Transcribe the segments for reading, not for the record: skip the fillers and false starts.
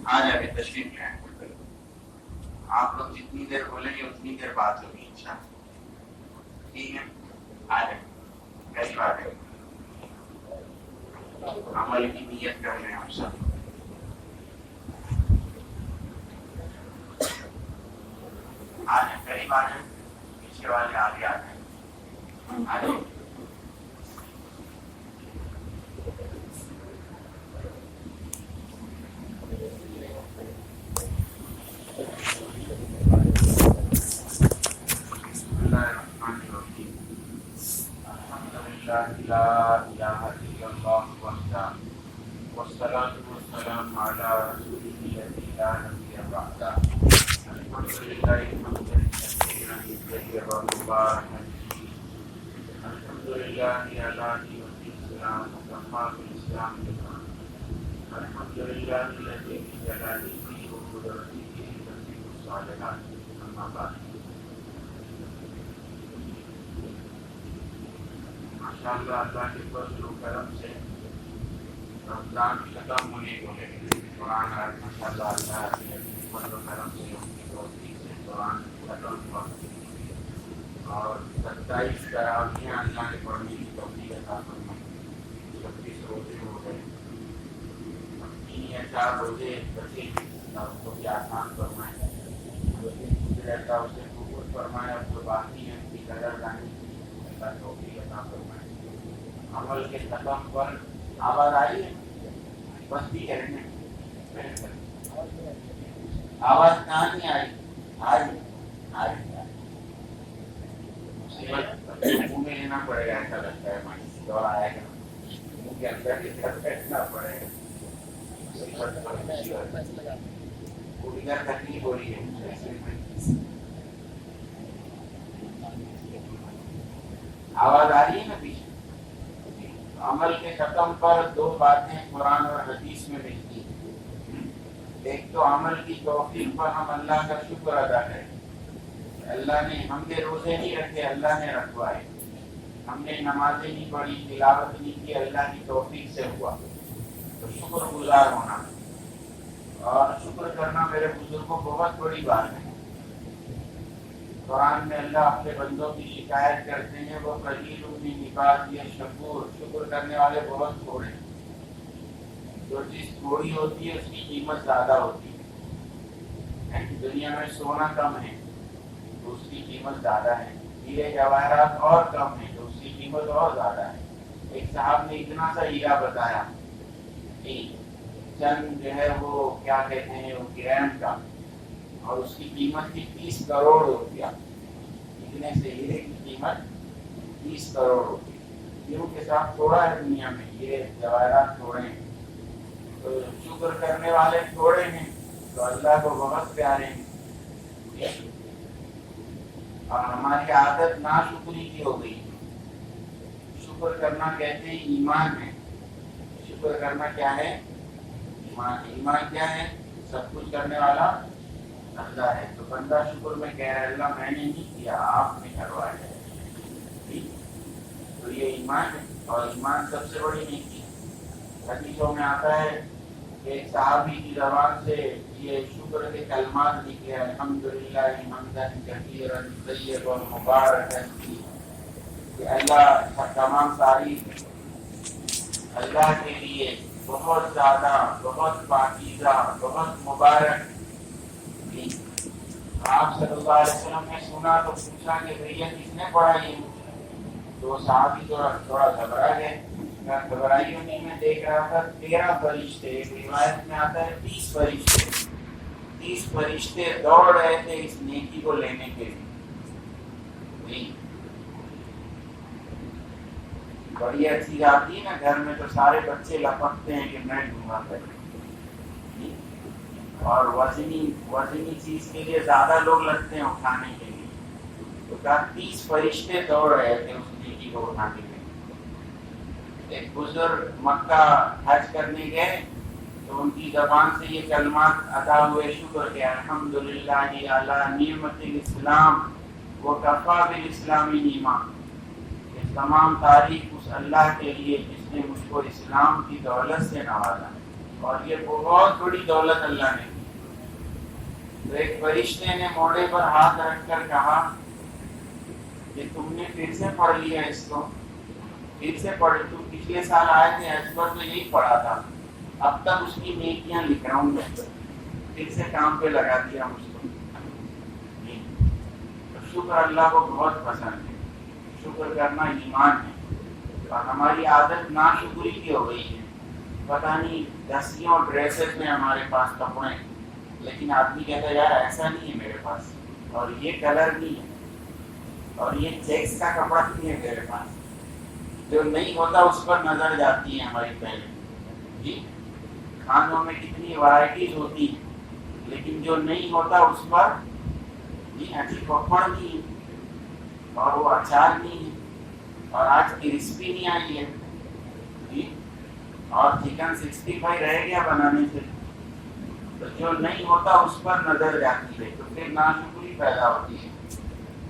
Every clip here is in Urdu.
آ جائے تشریف لیں. آپ لوگ جتنی دیر بولیں گے اتنی دیر بات ہوگی انشاءاللہ. ٹھیک ہے آ جائیں. پہلی بات ہے عمل کی نیت کر رہے ہیں ہم سب. آ جائیں پہلی بات ہے پیچھے والے آگے آ جائیں. آ جائیں. اللہ الرحمن الرحیم. الحمدللہ لا الہ الا اللہ وحدہ والصلاة والسلام علی رسولہ الذی لا نبی بعدہ. الحمدللہ حمدا کثیرا طیبا مبارکا فیہ. الحمدللہ علی نعمة الإسلام وكفى بالإسلام نعمة. الحمدللہ الذی بجلالہ وقدرتہ یتم الصالحات. اما بعد. ماشاءاللہ اللہ کے فضل و کرم سے رمضان ختم ہونے کو ہے. قرآن ماشاءاللہ اللہ کے فضل و کرم سے ان کی توفیق سے قرآن ختم ہوا اور 27 تراویحیں اللہ نے پڑھنے کی توفیق عطا فرمائی. 36 روزے ہو گئے. 3 یا 4 روزے بچے اور ان کو بھی آسان فرمائے. جو دن گزرا تھا اسے قبول فرمائے اور جو باقی ہے ان کی قدر جانے کی اللہ توفیق عطا فرمائے. عمل کے ختم پر آواز آئی ہے بس بھی کرنے آواز کہاں نہیں آئی. آئی مصیبت منہ میں لینا پڑے گا. ایسا لگتا ہے دور آیا کہ منہ کے اندر کی طرف بیٹھنا پڑے گا. پوری طرح تکلیف ہو رہی ہے. آواز آ رہی ہے نا پیچھے. عمل کے ختم پر 2 باتیں قرآن اور حدیث میں ملتی ہیں. ایک تو عمل کی توفیق پر ہم اللہ کا شکر ادا کریں. اللہ نے ہم نے روزے نہیں رکھے, اللہ نے رکھوائے. ہم نے نمازیں نہیں پڑھی, تلاوت نہیں کی, اللہ کی توفیق سے ہوا. تو شکر گزار ہونا اور شکر کرنا میرے بزرگوں بہت بڑی بات ہے. قرآن میں اللہ اپنے بندوں کی شکایت کرتے ہیں وہ قلیل من عبادی الشکور. شکر کرنے والے بہت تھوڑے ہیں. جو چیز تھوڑی ہوتی ہے اس کی قیمت زیادہ ہوتی ہے. دنیا میں سونا کم ہے تو اس کی قیمت زیادہ ہے. ہیرے جواہرات اور کم ہیں تو اس کی قیمت اور زیادہ ہے. ایک صاحب نے اتنا سا ہیرا بتایا کہ چند جو ہے وہ کیا کہتے ہیں وہ گرام کا, اور اس کی قیمت تھی 30 کروڑ روپیہ. اتنے سے ہیرے کی قیمت 30 کروڑ روپیہ. ہیروں کے ساتھ تھوڑا ہے دنیا میں, ہیرے جواہرات تھوڑے ہیں. تو شکر کرنے والے تھوڑے ہیں تو اللہ کو بہت پیارے ہیں. اور ہماری عادت ناشکری کی ہو گئی. شکر کرنا کہتے ہیں ایمان ہے. شکر کرنا کیا ہے؟ ایمان. ایمان کیا ہے؟ سب کچھ کرنے والا اللہ ہے. تو بندہ شکر میں کہہ رہا ہے اللہ میں نے نہیں کیا, آپ نے کروایا ہے. تو یہ ایمان ہے اور ایمان سب سے بڑی نیکی ہے. حدیثوں میں آتا ہے کہ ایک صحابی کی زبان سے یہ شکر کے کلمات نکلے, الحمدللہ حمدا کثیرا طیبا مبارکا فیہ, کہ اللہ تمام تعریف اللہ کے لیے بہت زیادہ, بہت پاکیزہ, بہت مبارک. آپ صلی اللہ علیہ وسلم نے سنا تو پوچھا کہ بھیا کس نے پڑھا یہ؟ تو صحابی تھوڑا گھبرا گئے. گھبرائی ہونے میں دیکھ رہا تھا 13 فرشتے, ایک روایت میں آتا ہے 30 فرشتے. 30 فرشتے دوڑ رہے تھے اس نیکی کو لینے کے لیے. بڑی اچھی آتی ہے نا گھر میں تو سارے بچے لپکتے ہیں کہ میں دوں گا کر. اور وزنی چیز کے لیے زیادہ لوگ لگتے ہیں اٹھانے کے لیے. تو کہا 30 فرشتے دوڑ رہے تھے اس نیکی کو اٹھانے کے لیے. ایک بزرگ مکہ حج کرنے گئے تو ان کی زبان سے یہ کلمات ادا ہوئے شکر کے, الحمدللہ علی نعمت الاسلام وکفی بالاسلام نعمہ. تمام تعریف اس اللہ کے لیے جس نے مجھ کو اسلام کی دولت سے نوازا. اور یہ بہت بڑی دولت اللہ نے. تو ایک فرشتے نے موڑے پر ہاتھ رکھ کر کہا کہ تم نے پھر سے پڑھ لیا اس کو, پھر سے پڑھ, تم پچھلے سال آئے تھے حج پر تو یہی پڑھا تھا, اب تک اس کی نیکیاں لکھ رہا ہوں میں, پھر سے کام پہ لگا دیا مجھ کو. تو شکر اللہ کو بہت پسند ہے, شکر کرنا ایمان ہے. اور ہماری عادت ناشکری کی ہو گئی ہے, پتہ نہیں دسیوں ڈریسز میں ہمارے پاس کپڑے, لیکن آدمی کہتا ہے یار ایسا نہیں ہے میرے پاس, اور یہ کلر نہیں ہے, اور یہ چیکس کا کپڑا نہیں ہے میرے پاس. جو نہیں ہوتا اس پر نظر جاتی ہے ہماری پہلے. جی کھانوں میں کتنی ورائٹیز ہوتی ہیں, لیکن جو نہیں ہوتا اس پر جی اچھی پپڑ نہیں ہے, اور وہ اچار نہیں ہے, اور آج کرسپی نہیں آئی ہے جی, اور چکن 65 رہ گیا بنانے سے. تو جو نہیں ہوتا اس پر نظر جاتی ہے, تو پھر ناشکری پیدا ہوتی ہے.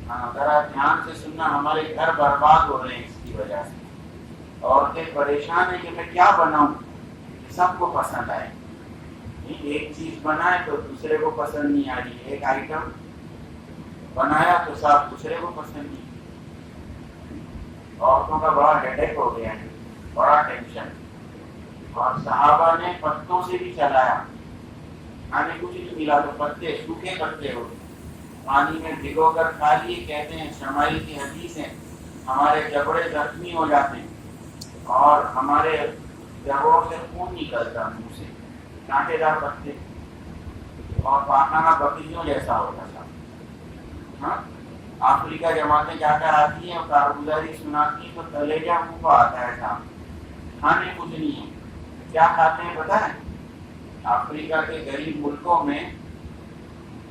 ہاں ذرا دھیان سے سننا, ہمارے گھر برباد ہو رہے ہیں اس کی وجہ سے. عورتیں پریشان ہیں کہ میں کیا بناؤں کہ سب کو پسند آئے. ایک چیز بنائے تو دوسرے کو پسند نہیں آ رہی, ایک آئٹم بنایا تو سب دوسرے کو پسند نہیں. عورتوں کا بڑا ہیڈیک ہو گیا ہے, بڑا ٹینشن. اور صحابہ نے پتوں سے بھی چلایا, کھانے کچھ نہیں ملا تو پتے, سوکھے پتے ہو پانی میں بھگو کر کھا لیے. کہتے ہیں شمائل کی حدیث ہے, ہمارے جبڑے زخمی ہو جاتے ہیں اور ہمارے جبڑوں سے خون نکلتا منہ سے, کانٹے دار پتے, اور پاخانہ بکریوں جیسا ہوتا تھا. ہاں آخری کا جماعتیں جا کر آتی ہیں اور کارگزاری سناتی ہیں تو کلیجہ منہ کو آتا ہے صاحب. کھانے کچھ نہیں ہے. کیا کھاتے ہیں پتہ ہے؟ افریقہ کے غریب ملکوں میں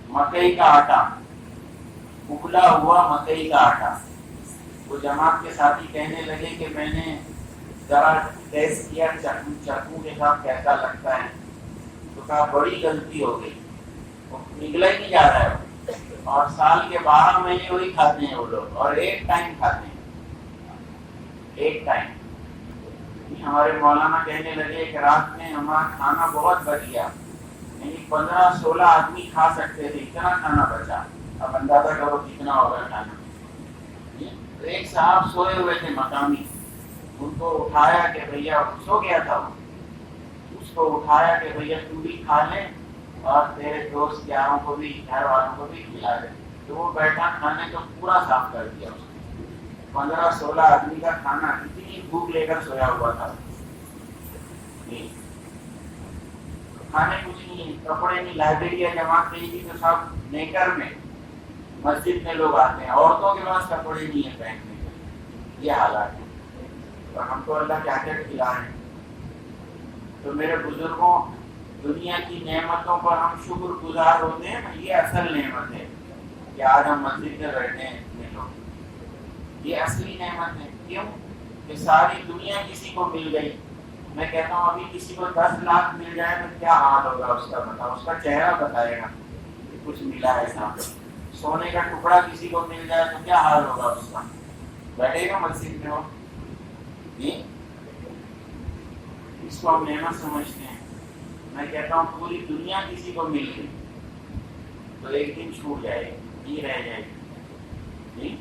مکئی کا آٹا, ابلا ہوا مکئی کا آٹا. وہ جماعت کے ساتھی کہنے لگے کہ میں نے ذرا ٹیسٹ کیا چکو کے ساتھ کیسا لگتا ہے, تو کہا بڑی غلطی ہو گئی, وہ نکلا ہی نہیں جا رہا ہے. اور سال کے 12 مہینے وہی کھاتے ہیں وہ لوگ, اور ایک ٹائم کھاتے ہیں, ایک ٹائم. ہمارے مولانا کہنے لگے کہ رات میں ہمارا کھانا بہت بچ گیا, یعنی 15-16 آدمی کھا سکتے تھے, اتنا کھانا بچا. اب اندازہ کرو کتنا ہوگا کھانا. ایک صاحب سوئے ہوئے تھے مقامی, ان کو اٹھایا کہ بھیا, سو گیا تھا وہ, اس کو اٹھایا کہ بھیا تو بھی کھا لے اور تیرے دوست یاروں کو بھی, گھر والوں کو بھی کھلا دے. تو وہ بیٹھا کھانے کو پورا صاف کر دیا اس نے. 15-16 آدمی کا کھانا, اتنی بھوک لے کر سویا ہوا تھا. کھانے کچھ نہیں, کپڑے نہیں, لائبریری جماعت نہیں تھی تو سب نیکر میں مسجد میں لوگ آتے ہیں, عورتوں کے پاس کپڑے نہیں ہیں پہننے کے. یہ حالات ہے, اور ہم کو اللہ کیا کیا کھلا رہے ہیں. تو میرے بزرگوں, دنیا کی نعمتوں پر ہم شکر گزار ہوتے ہیں نا, یہ اصل نعمت ہے کہ آج ہم مسجد میں بیٹھے ہیں اتنے لوگ. یہ اصلی نعمت ہے. کیوں کہ ساری دنیا کسی کو مل گئی. میں کہتا ہوں ابھی کسی کو 10 لاکھ مل جائے تو کیا حال ہوگا اس کا, بتاؤ, اس کا چہرہ بتائے گا کہ کچھ ملا ہے صاحب. سونے کا ٹکڑا کسی کو مل جائے تو کیا حال ہوگا اس کا, بیٹھے گا مسجد میں. وہ اس کو ہم نعمت سمجھتے ہیں. میں کہتا ہوں پوری دنیا کسی کو مل گئی تو ایک دن چھوٹ جائے گی, یہ رہ جائے گی.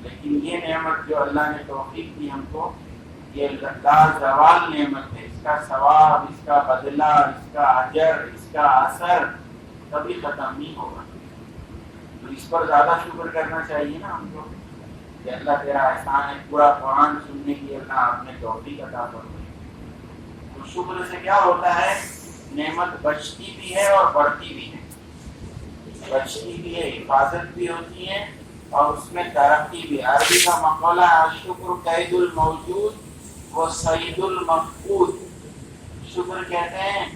لیکن یہ نعمت جو اللہ نے توفیق دی ہم کو, یہ لازوال نعمت ہے. اس کا ثواب, اس کا بدلہ, اس کا اجر, اس کا اثر کبھی ختم نہیں ہوگا. تو اس پر زیادہ شکر کرنا چاہیے نا ہم کو کہ اللہ تیرا احسان ہے, پورا قرآن سننے کی اللہ آپ نے توفیق عطا فرمائی. تو شکر سے کیا ہوتا ہے, نعمت بچتی بھی ہے اور بڑھتی بھی ہے. بچتی بھی ہے, حفاظت بھی ہوتی ہے, اور اس میں ترقی بھی. عربی کا مقولہ ہے الشکر قید الموجود و صید المفقود. شکر کہتے ہیں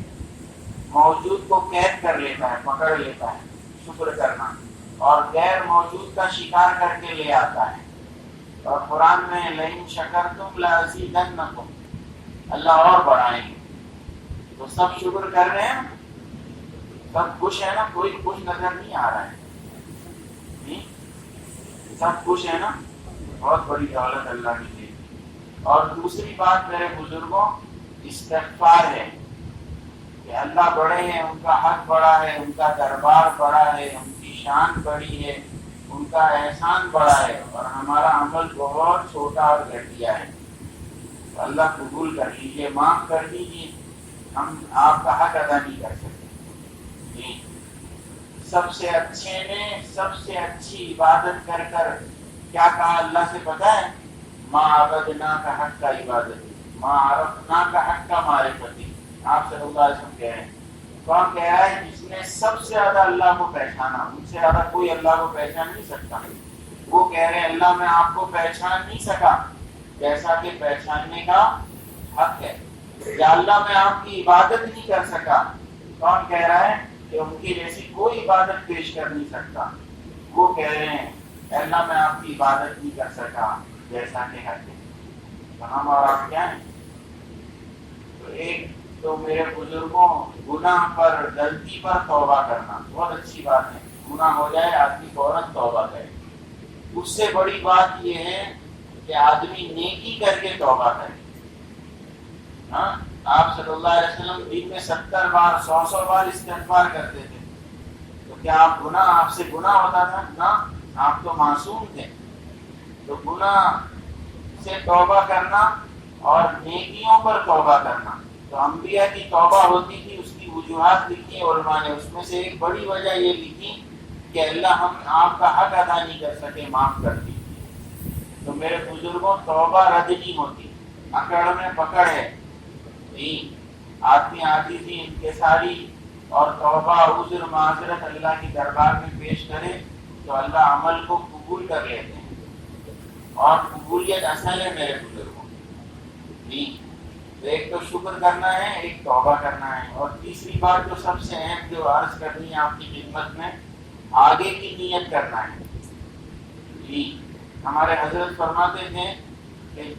موجود کو قید کر لیتا ہے, پکڑ لیتا ہے شکر کرنا, اور غیر موجود کا شکار کر کے لے آتا ہے. اور قرآن میں لئن شکرتم لازیدنکم, اللہ اور بڑھائیں گے. تو سب شکر کر رہے ہیں, سب خوش ہے نا, کوئی خوش نظر نہیں آ رہا ہے, سب خوش ہے نا. بہت بڑی دولت اللہ کی دی. اور دوسری بات میرے بزرگوں, استغفار ہے. کہ اللہ بڑے ہیں، ان کا حق بڑا ہے، ان کا دربار بڑا ہے، ان کی شان بڑی ہے، ان کا احسان بڑا ہے، اور ہمارا عمل بہت چھوٹا اور گھٹیا ہے. تو اللہ قبول کر لیجیے، معاف کر دیجیے، ہم آپ کا حق ادا نہیں کر سکتے. جی سب سے اچھے نے سب سے اچھی عبادت کر کیا کہا اللہ سے پتہ ہے؟ ما عبدنا کا حق کا عبادت، ما عرفنا کا حق کا معرفتی. آپ صلی اللہ علیہ وسلم کہہ رہے ہیں. کون کہہ رہا ہے؟ جس نے سب سے زیادہ اللہ کو پہچانا، ان سے زیادہ کوئی اللہ کو پہچان نہیں سکتا. وہ کہہ رہے ہیں اللہ میں آپ کو پہچان نہیں سکا جیسا کہ پہچاننے کا حق ہے. یا اللہ میں آپ کی عبادت نہیں کر سکا. کون کہہ رہا ہے؟ کہ ان کی جیسی کوئی عبادت پیش کر نہیں سکتا. وہ کہہ رہے ہیں اللہ میں آپ کی عبادت نہیں کر سکا جیسا کہ حق ہے. تو ہم اور آپ کیا ہیں؟ تو ایک تو میرے بزرگوں گناہ پر، غلطی پر توبہ کرنا بہت اچھی بات ہے. گناہ ہو جائے آدمی فوراً توبہ کرے. اس سے بڑی بات یہ ہے کہ آدمی نیکی کر کے توبہ کرے. ہاں آپ صلی اللہ علیہ وسلم دن میں 70 بار 100 بار استغفار کرتے تھے. تو کیا آپ سے گناہ ہوتا تھا؟ نہ، آپ تو معصوم تھے. تو گناہ سے توبہ کرنا اور نیکیوں پر توبہ کرنا. تو انبیاء کی توبہ ہوتی تھی، اس کی وجوہات لکھی علماء نے. اس میں سے ایک بڑی وجہ یہ لکھی کہ اللہ ہم آپ کا حق ادا نہیں کر سکے، معاف کر دیجیے. تو میرے بزرگوں توبہ رد نہیں ہوتی، اکڑ میں پکڑ ہے. آدمی عاجزی، انکساری اور توبہ، عذر، معذرت اللہ کی دربار میں پیش کرے تو اللہ عمل کو قبول کر لیتے ہیں. اور قبولیت اصل ہے میرے بزرگوں. ایک تو شکر کرنا ہے، ایک توبہ کرنا ہے. اور تیسری بات جو سب سے اہم جو عرض کرنی ہے آپ کی خدمت میں، آگے کی نیت کرنا ہے. جی ہمارے حضرت فرماتے تھے کہ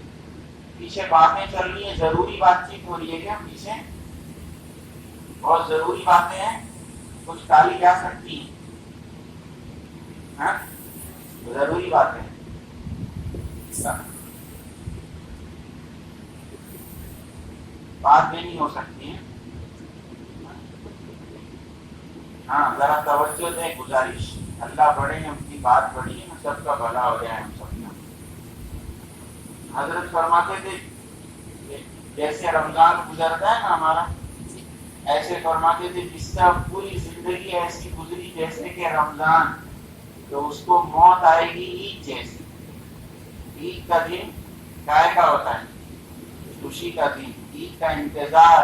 پیچھے باتیں چل رہی ہیں، ضروری بات چیت ہو رہی ہے کیا پیچھے؟ بہت ضروری باتیں ہیں، کچھ ٹالی جا سکتی ہیں. ہاں ضروری باتیں بات بھی نہیں ہو سکتی ہیں. ہاں ذرا توجہ دیں، گزارش. اللہ بڑے ہیں، ان کی بات بڑی ہے، سب کا بھلا ہو جائے ہم سب کا. حضرت فرماتے تھے جیسے رمضان گزرتا ہے نا ہمارا، ایسے فرماتے تھے جس کا پوری زندگی ایسی گزری جیسے کہ رمضان، تو اس کو موت آئے گی عید جیسی. عید کا دن کائے کا ہوتا ہے؟ خوشی کا دن. عید کا انتظار،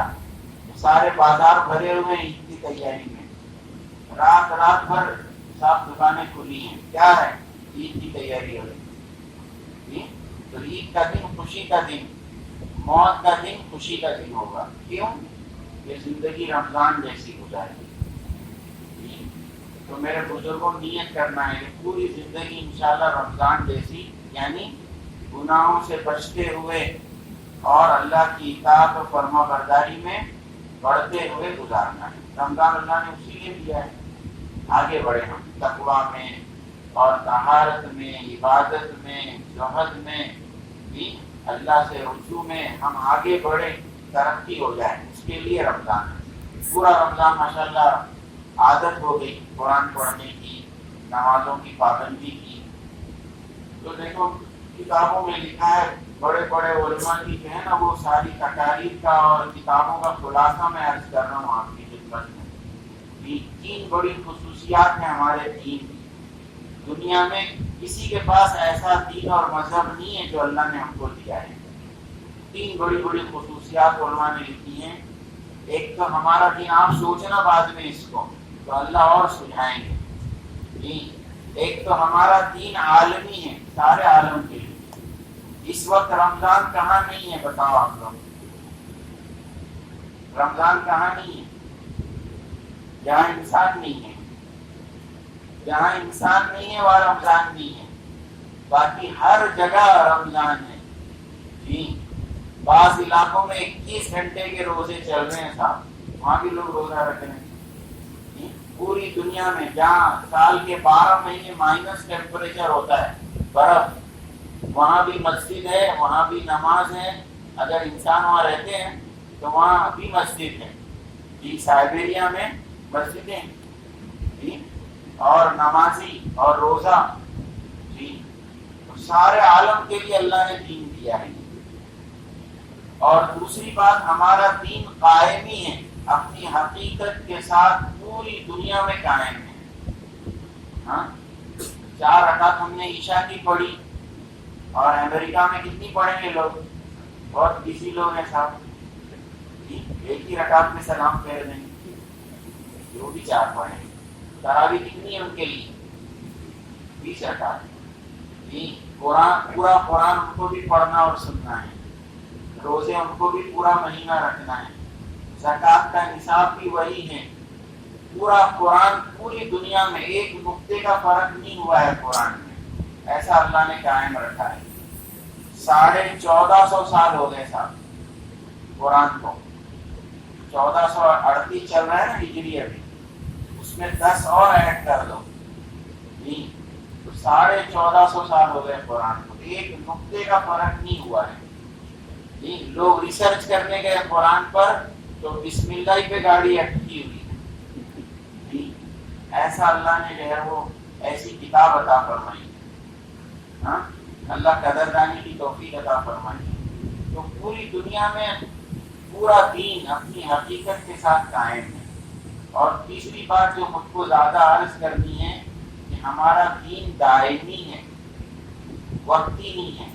سارے بازار بھرے ہوئے ہیں عید کی تیاری میں. رات بھر صاف دکانیں کھلی ہیں. کیا ہے؟ عید کی تیاری ہو رہی. تو عید کا دن خوشی کا دن، موت کا دن خوشی کا دن ہوگا. کیوں؟ یہ زندگی رمضان جیسی گزاری. تو میرے بزرگوں نیت کرنا ہے کہ پوری زندگی انشاءاللہ رمضان جیسی، یعنی گناہوں سے بچتے ہوئے اور اللہ کی اطاعت و فرما برداری میں بڑھتے ہوئے گزارنا ہے. رمضان اللہ نے اسی لیے دیا ہے آگے بڑھے ہم تقویٰ میں اور طہارت میں، عبادت میں، زہد میں بھی، اللہ سے رجوع میں ہم آگے بڑھے، ترقی ہو جائے. اس کے لیے رمضان ہے. پورا رمضان ماشاءاللہ عادت ہو گئی قرآن پڑھنے کی، نمازوں کی پابندی کی. تو دیکھو کتابوں میں لکھا ہے، بڑے بڑے علماء کی جو ہے نا وہ ساری تقاریر کا اور کتابوں کا خلاصہ میں عرض کر رہا ہوں آپ کی خدمت میں. 3 بڑی خصوصیات ہیں ہمارے دین کی. دنیا میں کسی کے پاس ایسا دین اور مذہب نہیں ہے جو اللہ نے ہم کو دیا ہے. 3 بڑی بڑی خصوصیات علماء نے لکھی ہیں. ایک تو ہمارا دین، آپ سوچنا بعد میں اس کو تو اللہ اور سجھائیں گے. ایک تو ہمارا دین عالمی ہے، سارے عالم کے لیے. اس وقت رمضان کہاں نہیں ہے بتاؤ آپ لوگ؟ رمضان کہاں نہیں ہے؟ جہاں انسان نہیں ہے. جہاں انسان نہیں ہے وہاں رمضان نہیں ہے. باقی ہر جگہ رمضان ہے. جی بعض علاقوں میں 21 گھنٹے کے روزے چل رہے ہیں صاحب، وہاں بھی لوگ روزہ رکھ رہے ہیں. پوری دنیا میں جہاں سال کے 12 مہینے مائنس ٹیمپریچر ہوتا ہے، برف، وہاں بھی مسجد ہے، وہاں بھی نماز ہے. اگر انسان وہاں رہتے ہیں تو وہاں بھی مسجد ہے. جی سائبیریا میں مسجدیں جی اور نمازی اور روزہ جی سارے عالم کے لیے اللہ نے دین دیا ہے. اور دوسری بات ہمارا دین قائمی ہے اپنی حقیقت کے ساتھ پوری دنیا میں قائم ہے. ہاں 4 رکعت ہم نے عشاء کی پڑھی اور امریکہ میں کتنی پڑھیں گے لوگ؟ بہت بزی لوگ ہیں صاحب جی ایک ہی رکعت میں سلام پھیر دیں گے جو بھی 4 پڑھیں. تراویح کتنی ہے ان کے لیے؟ 20 رکعت جی. قرآن پورا قرآن ان کو بھی پڑھنا اور سننا ہے. روزے ان کو بھی پورا مہینہ رکھنا ہے. زکوٰۃ کا نصاب بھی وہی ہے. پورا قرآن پوری دنیا میں ایک نقطے کا فرق نہیں ہوا ہے قرآن میں. ایسا اللہ نے قائم رکھا ہے. 1450 سال ہو گئے صاحب قرآن کو. 1438 چل رہا ہے نا ہجری ابھی, اس میں 10 اور ایڈ کر دو جی تو 1450 سال ہو گئے قرآن کو. ایک نقطے کا فرق نہیں ہوا ہے جی. لوگ ریسرچ کرنے گئے قرآن پر تو بسم اللہ پہ گاڑی اٹکی ہوئی جی. ایسا اللہ نے جو ہے وہ ایسی کتاب عطا فرمائی. ہاں اللہ قدردانی کی توفیق عطا فرمائی. تو پوری دنیا میں پورا دین اپنی حقیقت کے ساتھ قائم ہے. اور تیسری بات جو مجھ کو زیادہ عرض کرنی ہے کہ ہمارا دین دائمی ہے, وقتی نہیں ہے,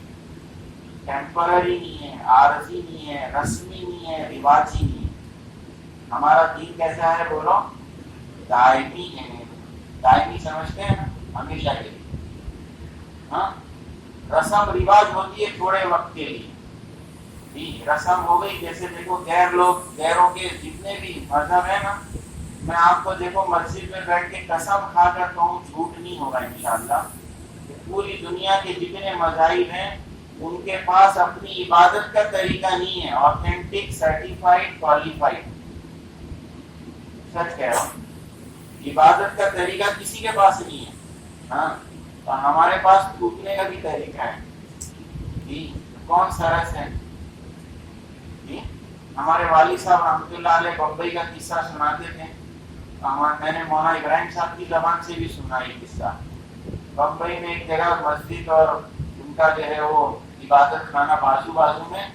ٹیمپرری نہیں ہے, عارضی نہیں ہے, رسمی نہیں ہے, رواجی نہیں ہے. ہمارا دین کیسا ہے بولو؟ دائمی ہے. دائمی سمجھتے ہیں نا ہمیشہ کے لیے. ہاں رسم رواج ہوتی ہے تھوڑے وقت کے لیے جی. رسم ہو گئی جیسے دیکھو غیروں کے جتنے بھی مذہب ہیں نا, میں آپ کو دیکھو مسجد میں بیٹھ کے قسم کھا کر کہوں جھوٹ نہیں ہوگا انشاءاللہ کہ پوری دنیا کے جتنے مذاہب ہیں ان کے پاس اپنی عبادت کا طریقہ نہیں ہے آتھینٹک, سرٹیفائڈ, کوالیفائڈ. سچ کہہ رہا ہوں, عبادت کا طریقہ کسی کے پاس نہیں ہے. ہاں تو ہمارے پاس تھوکنے کا بھی طریقہ ہے جی. کون سرس ہے جی. ہمارے والد صاحب رحمۃ اللہ علیہ بمبئی کا قصہ سناتے تھے. میں نے مولانا ابراہیم صاحب کی زبان سے بھی سنا یہ قصہ. بمبئی میں ایک جگہ مسجد اور ان کا جو ہے وہ عبادت خانہ بازو میں,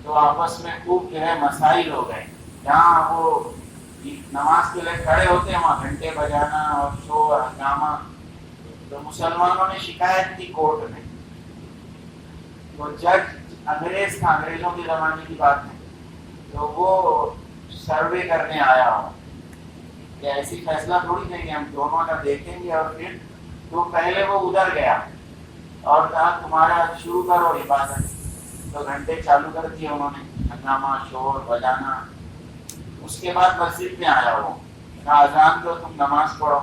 تو آپس میں خوب جو ہے مسائل ہو گئے. جہاں وہ نماز کے لیے کھڑے ہوتے ہیں وہاں گھنٹے بجانا اور شور ہنگامہ. تو مسلمانوں نے شکایت کی کورٹ میں. تو جج انگریز تھا, انگریزوں کے زمانے کی بات ہے, تو وہ سروے کرنے آیا ہو کہ ایسی فیصلہ تھوڑی دیں گے, ہم دونوں کا دیکھیں گے. اور پھر تو پہلے وہ ادھر گیا اور کہا تمہارا شروع کرو عبادت. تو گھنٹے چالو کر دیے انہوں نے, ہنگامہ, شور بجانا. اس کے بعد مسجد میں آیا وہ, کہا اذان دو, تم نماز پڑھو.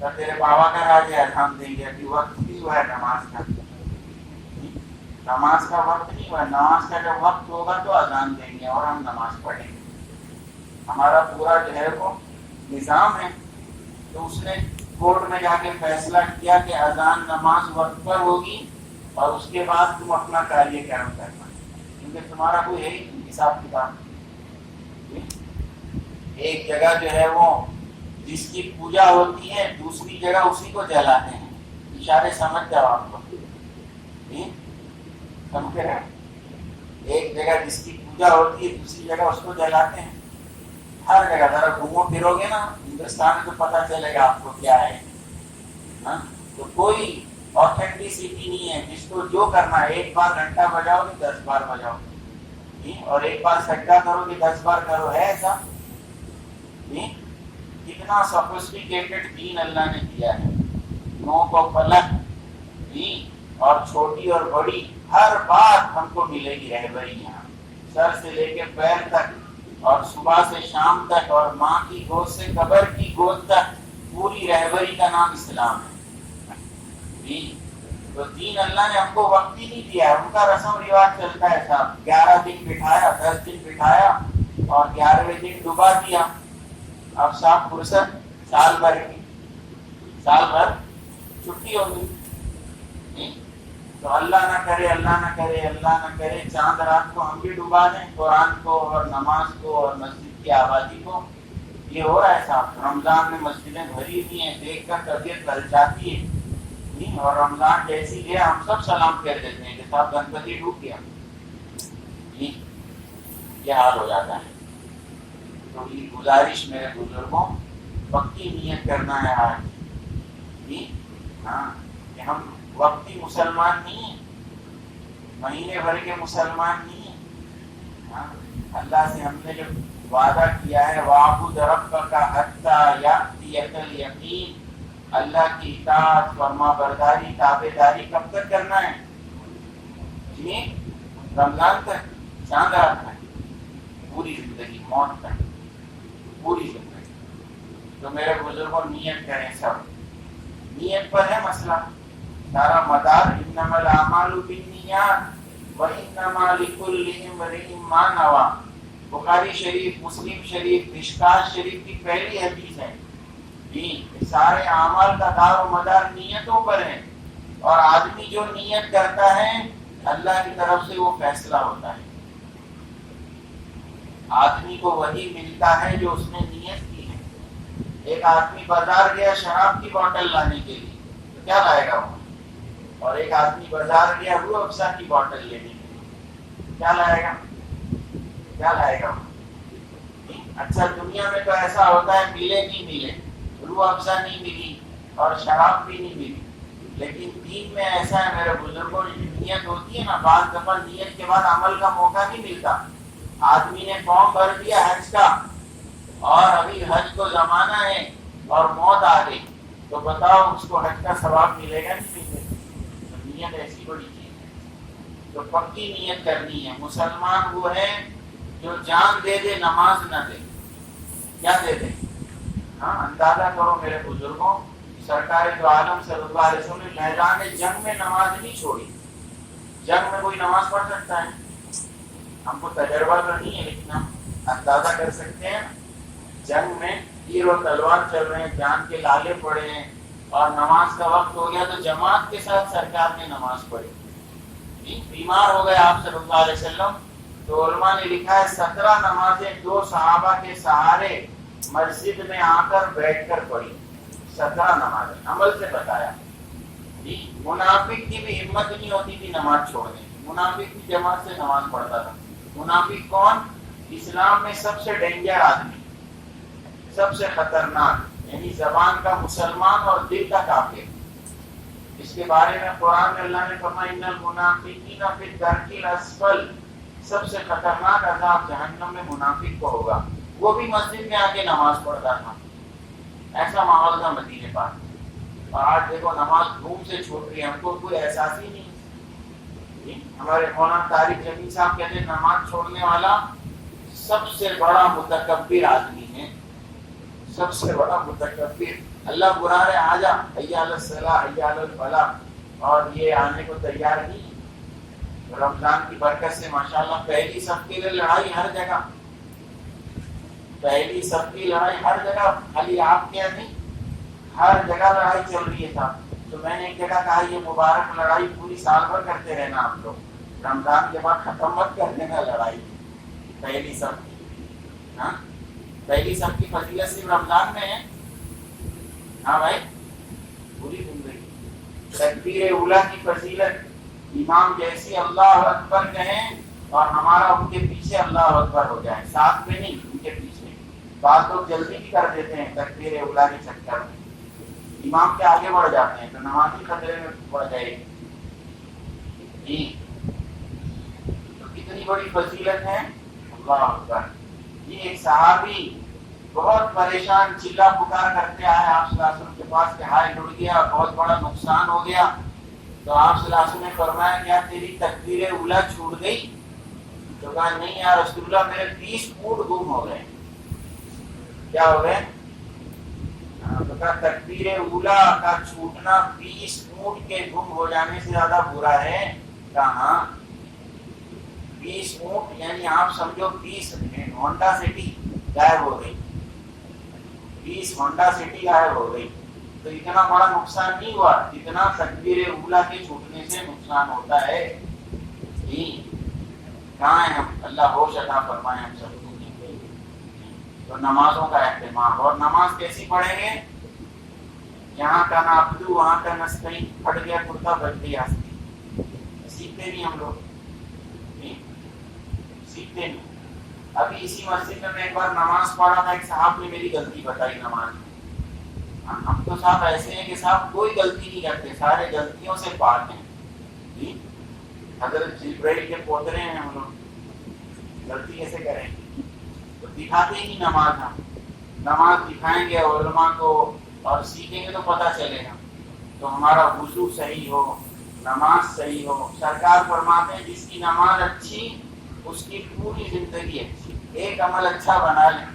تو تیرے بابا کا راج ہے اذان دیں گے, ابھی وقت بھی ہوا ہے نماز کا. نماز کا وقت نہیں ہوا, نماز کا جب وقت ہوگا تو اذان دیں گے اور ہم نماز پڑھیں گے. ہمارا پورا جو ہے وہ نظام ہے. تو اس نے کورٹ میں جا کے فیصلہ کیا کہ اذان نماز وقت پر ہوگی اور اس کے بعد تم اپنا کاریہ کرم کرنا, کیونکہ تمہارا کوئی ہے ہی حساب کتاب. ایک جگہ جو ہے وہ جس کی پوجا ہوتی ہے دوسری جگہ اسی کو جلاتے ہیں. اشارے سمجھ جاؤ آپ کو, سمجھے رہے. ایک جگہ جس کی پوجا ہوتی ہے دوسری جگہ اس کو جلاتے ہیں. ہر جگہ ذرا گھومو پھرو گے نا ہندوستان میں تو پتہ چلے گا آپ کو کیا ہے. ہاں تو کوئی آتھینٹسٹی نہیں ہے. جس کو جو کرنا ہے, ایک بار گھنٹہ بجاؤ گے 10 بار بجاؤ, اور ایک بار سجدہ کرو گے 10 بار کرو. ہے ایسا؟ کتنا سوفسٹیکیٹڈ دین اللہ نے دیا ہے. نو کو پلک اور چھوٹی اور بڑی ہر بات ہم کو ملے گی رہبری یہاں, سر سے لے کے پیر تک, اور صبح سے شام تک, اور ماں کی گود سے قبر کی گود تک. پوری رہبری کا نام اسلام ہے. تو دین اللہ نے ہم کو وقت ہی نہیں دیا ہے. ان کا رسم رواج چلتا ہے صاحب, 11 دن بٹھایا, 10 دن بٹھایا اور 11ویں دن ڈبا دیا. اب صاحب فرصت سال بھر چھٹی ہوگی. تو اللہ نہ کرے اللہ نہ کرے اللہ نہ کرے چاند رات کو ہم بھی ڈبا دیں قرآن کو اور نماز کو اور مسجد کی آبادی کو. یہ ہو رہا ہے صاحب. رمضان میں مسجدیں بھری ہوئی ہیں, دیکھ کر طبیعت گل جاتی ہے. اور رمضان جیسی گیا ہم سب سلام کر دیتے ہیں کہ صاحب گنپتی ڈوب گیا. یہ حال ہو جاتا ہے. تو یہ گزارش میرے بزرگوں, پکی نیت کرنا ہے آج. ہاں کہ ہم وقتی مسلمان نہیں ہیں, مہینے بھر کے مسلمان نہیں ہیں. ہاں اللہ سے ہم نے جو وعدہ کیا ہے وَاعْبُدْ رَبَّكَ حَتَّىٰ يَأْتِيَكَ الْيَقِينُ, اللہ کی اطاعت فرما برداری تابع داری کب تک کرنا ہے؟ رمضان تک, چاند رات تک, پوری زندگی, موت تک, پوری زندگی. تو میرے بزرگوں نیت کریں, سب نیت پر ہے مسئلہ. سارا مدار انما الاعمال بالنیات وانما لکل امرئ ما نوی. بخاری شریف, مسلم شریف, مشکات شریف کی پہلی حدیث ہے. سارے اعمال کا دار و مدار نیتوں پر ہے, اور آدمی جو نیت کرتا ہے اللہ کی طرف سے وہ فیصلہ ہوتا ہے. آدمی کو وہی ملتا ہے جو اس نے نیت کی ہے. ایک آدمی بازار گیا شراب کی بوتل لانے کے لیے, تو کیا لائے گا وہ؟ اور ایک آدمی بازار گیا روح افزا کی بوتل لینے کے لیے, کیا لائے گا؟ کیا لائے گا وہ؟ اچھا دنیا میں تو ایسا ہوتا ہے ملے نہیں ملے, روح افزا نہیں ملی اور شراب بھی نہیں ملی. لیکن دین میں ایسا ہے میرے بزرگوں, نیت ہوتی ہے نا, بعض دفعہ نیت کے بعد عمل کا موقع نہیں ملتا. آدمی نے فارم بھر دیا حج کا اور ابھی حج کو زمانہ ہے اور موت آ گئی, تو بتاؤ اس کو حج کا ثواب ملے گا نہیں ملے گا؟ تو نیت ایسی بڑی چیز ہے. تو پکی نیت کرنی ہے. مسلمان وہ ہے جو جان دے دے نماز نہ دے. کیا دے دے؟ ہاں اندازہ کرو میرے بزرگوں, سرکار دو عالم صلی اللہ علیہ وسلم نے میدان جنگ میں نماز نہیں چھوڑی. جنگ میں کوئی نماز پڑھ سکتا ہے؟ ہم کو تجربہ تو نہیں ہے لیکن ہم اندازہ کر سکتے ہیں. جنگ میں تیر و تلوار چل رہے ہیں, جان کے لالے پڑے ہیں, اور نماز کا وقت ہو گیا تو جماعت کے ساتھ سرکار نے نماز پڑھی. بیمار ہو گئے آپ صلی اللہ علیہ وسلم, تو علماء نے لکھا ہے 17 نمازیں 2 صحابہ کے سہارے مسجد میں آ کر بیٹھ کر پڑھی. 17 نمازیں عمل سے بتایا. منافق کی بھی ہمت نہیں ہوتی تھی نماز چھوڑنے کی. منافق کی جماعت سے نماز پڑھتا تھا. منافق کون؟ اسلام میں سب سے ڈینجر آدمی, سب سے خطرناک, یعنی زبان کا مسلمان اور دل کا کافر. اس کے بارے میں قرآن میں اللہ نے فرمایا ان المنافقین فی الدرک الاسفل, سب سے خطرناک عذاب جہنم میں منافق کو ہوگا. وہ بھی مسجد میں آ کے نماز پڑھتا تھا. ایسا ماحول تھا مدینے پاک. اور آج دیکھو نماز دھوم سے چھوٹ رہی ہے, ہم کو کوئی احساس ہی نہیں. ہمارے مولانا طارق جمیل صاحب کہتے ہیں نماز چھوڑنے والا سب سے بڑا متکبر آدمی ہے, سب سے بڑا متکبر. اللہ بلا رہے آ جا, حی علی الصلاۃ حی علی الفلاح, اور یہ آنے کو تیار نہیں. رمضان کی برکت سے ماشاءاللہ پہلی صف کے لیے لڑائی ہر جگہ, پہلی صف کی لڑائی ہر جگہ, خالی آپ کے نہیں, ہر جگہ لڑائی چل رہی ہے. تھا تو میں نے ایک جگہ کہا یہ مبارک لڑائی پوری سال بھر کرتے رہنا آپ لوگ, رمضان کے بعد ختم مت کر دینا لڑائی پہلی صف کی. ہاں پہلی صف کی فضیلت صرف رمضان میں ہے. ہاں بھائی پوری زندگی. تکبیر اولیٰ کی فضیلت, امام جیسی اللہ اکبر کہیں اور ہمارا ان کے پیچھے اللہ اکبر ہو جائے, ساتھ میں نہیں ان کے پیچھے. بعض لوگ جلدی بھی کر دیتے ہیں تکبیر اولیٰ کے چکر میں, امام کے آگے بڑھ جاتے ہیں تو نماز کی خطرے میں بڑھ جائے گی. جی تو کتنی بڑی فضیلت ہے, اللہ اکبر. یہ ایک صحابی بہت پریشان چلا پکار کرتے آئے آپ صلی اللہ علیہ وسلم کے پاس کہ ہائے ٹوٹ گیا, بہت بڑا نقصان ہو گیا. تو آپ صلی اللہ علیہ وسلم نے فرمایا کیا تیری تکبیر اولیٰ چھوٹ گئی؟ تو کہا نہیں یا رسول اللہ میرے 20 اونٹ گم ہو گئے. کیا ہو گئے؟ تو کہا تکبیر اولیٰ کا چھوٹنا 20 اونٹ کے گم ہو جانے سے زیادہ برا ہے. کہاں 20 اونٹ یعنی آپ سمجھو 20 ہونڈا سٹی غائب ہو گئی, 20 ہونڈا سٹی غائب ہو گئی. تو اتنا بڑا نقصان نہیں ہوا جتنا تکبیر اولا کے چھوٹنے سے نقصان ہوتا ہے. جی کہاں ہیں ہم؟ اللہ ہوش عطا فرمائے ہم سب کو. تو نمازوں کا اہتمام. اور نماز کیسی پڑھیں گے؟ یہاں کا نعبدو وہاں کا نستعین پھٹ گیا کرتا بچ گئی آستی. سیکھتے نہیں ہم لوگ، سیکھتے نہیں. ابھی اسی مسجد میں ایک بار نماز پڑھا تھا، ایک صاحب نے میری غلطی بتائی نماز میں. ہم تو صاحب ایسے ہیں کہ صاحب کوئی غلطی نہیں کرتے، سارے غلطیوں سے پاک ہیں. جی حضرت جبرائیل کے پوترے ہیں ہم لوگ، غلطی کیسے کریں گے؟ تو دکھاتے ہی نہیں نماز. ہم نماز دکھائیں گے علماء کو اور سیکھیں گے تو پتہ چلے گا. تو ہمارا وضو صحیح ہو، نماز صحیح ہو. سرکار فرماتے ہیں جس کی نماز اچھی اس کی پوری زندگی اچھی. ایک عمل اچھا بنا لیں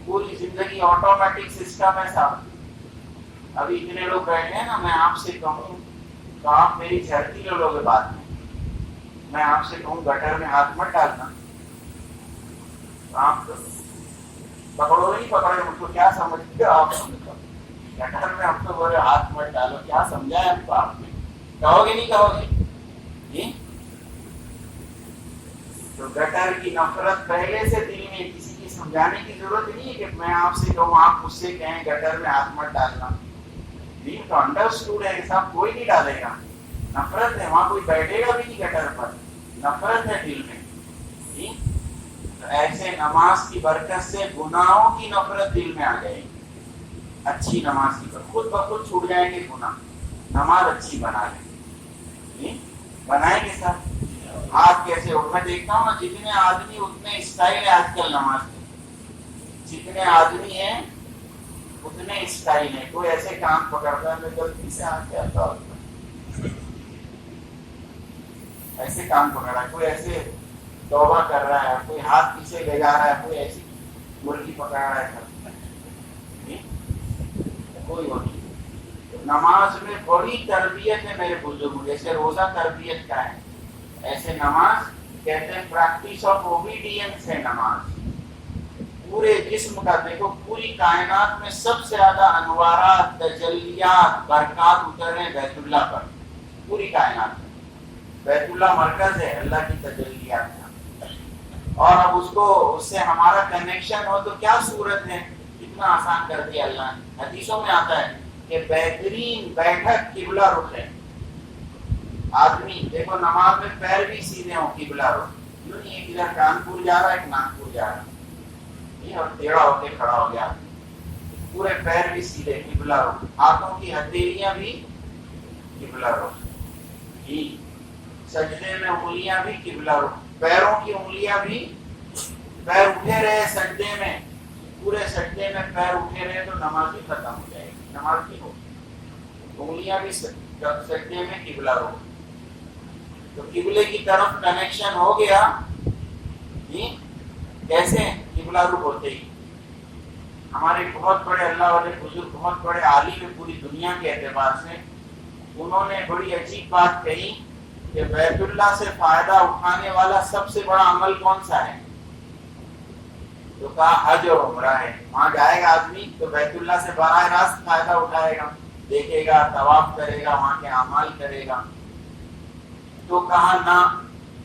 پوری زندگی آٹومیٹک سسٹم ہے صاحب. ابھی اتنے لوگ بیٹھے ہیں نا، میں آپ سے کہوں تو آپ میری جھرتی لے لو گے بعد میں آپ سے کہوں گٹر میں ہاتھ مت ڈالنا، آپ پکڑو نہیں پکڑے مجھ کو کیا سمجھتے ہو آپ؟ گٹر میں ہم تو بولے ہاتھ مت ڈالو، کیا سمجھا ہے ہم کو آپ نے؟ کہو گے نہیں کہو گے؟ جی تو گٹر کی نفرت پہلے سے دل میں، کسی کی سمجھانے کی ضرورت نہیں ہے کہ میں آپ سے کہوں آپ مجھ سے کہیں گٹر میں ہاتھ مت ڈالنا. دل تو انڈرسٹوڈ ہے کہ صاحب کوئی نہیں ڈالے گا. نفرت ہے، وہاں کوئی بیٹھے گا بھی نہیں گٹر پر، نفرت ہے دل میں. جی تو ایسے نماز کی برکت سے گناہوں کی نفرت دل میں آ جائے گی. اچھی نماز کی برکت خود بخود چھوٹ جائیں گے گناہ. نماز اچھی بنا لیں. بنائیں گے سر. ہاتھ کیسے ہو؟ میں دیکھتا ہوں نا، جتنے آدمی اتنے اسٹائل ہے آج کل نماز میں. جتنے آدمی ہیں اتنے اسٹائل ہے. کوئی ایسے کام پکڑتا ہے میں غلطی سے ہاتھ کہتا ہوں ایسے کام پکڑا ہے، کوئی ایسے توبہ کر رہا ہے، کوئی ہاتھ پیچھے لے جا رہا ہے، کوئی ایسی مرغی پکڑ رہا ہے. کوئی وہ نہیں. نماز میں بڑی تربیت ہے میرے بزرگوں. جیسے روزہ تربیت کا ہے، ایسے نماز کہتے ہیں پریکٹس آف اوبیڈینس ہے نماز. پورے جسم کا دیکھو، پوری کائنات میں سب سے زیادہ انوارات، تجلیات، برکات اتر رہے ہیں بیت اللہ پر. پوری کائنات میں بیت اللہ مرکز ہے اللہ کی تجلیات کا. اور اب اس سے ہمارا کنیکشن ہو تو کیا صورت ہے؟ کتنا آسان کر دیا اللہ نے. حدیثوں میں آتا ہے کہ بہترین بیٹھک قبلہ رخ ہے. آدمی دیکھو نماز میں پیر بھی سیدھے ہوں قبلہ رخ. یوں نہیں ایک ادھر کانپور جا رہا ہے ایک ناگپور جا رہا ہے اور ٹیڑھا ہو کے کھڑا ہو گیا. پورے پیر بھی سیدھے قبلہ رخ. ہاتھوں کی ہتھیلیاں بھی قبلہ رخ. جی سجدے میں انگلیاں بھی قبلہ رخ. پیروں کی انگلیاں بھی، پیر اٹھے رہے سجدے میں، پورے سجدے میں پیر اٹھے رہے تو نماز ہی ختم ہو جائے گی. نماز نہیں ہوگی. انگلیاں بھی سجدے میں قبلہ رخ. تو قبلے کی طرف کنیکشن ہو گیا. جی کیسے؟ قبلہ رخ ہوتے ہی. ہمارے بہت بڑے اللہ والے بزرگ، بہت بڑے عالم ہیں پوری دنیا کے اعتبار سے، انہوں نے بڑی عجیب بات کہی کہ بیت اللہ سے فائدہ اٹھانے والا سب سے بڑا عمل کون سا ہے؟ تو کہا حج اور عمرہ ہے. وہاں جائے گا آدمی تو بیت اللہ سے براہ راست فائدہ اٹھائے گا، دیکھے گا، طواف کرے گا، وہاں کے اعمال کرے گا. تو کہا نہ،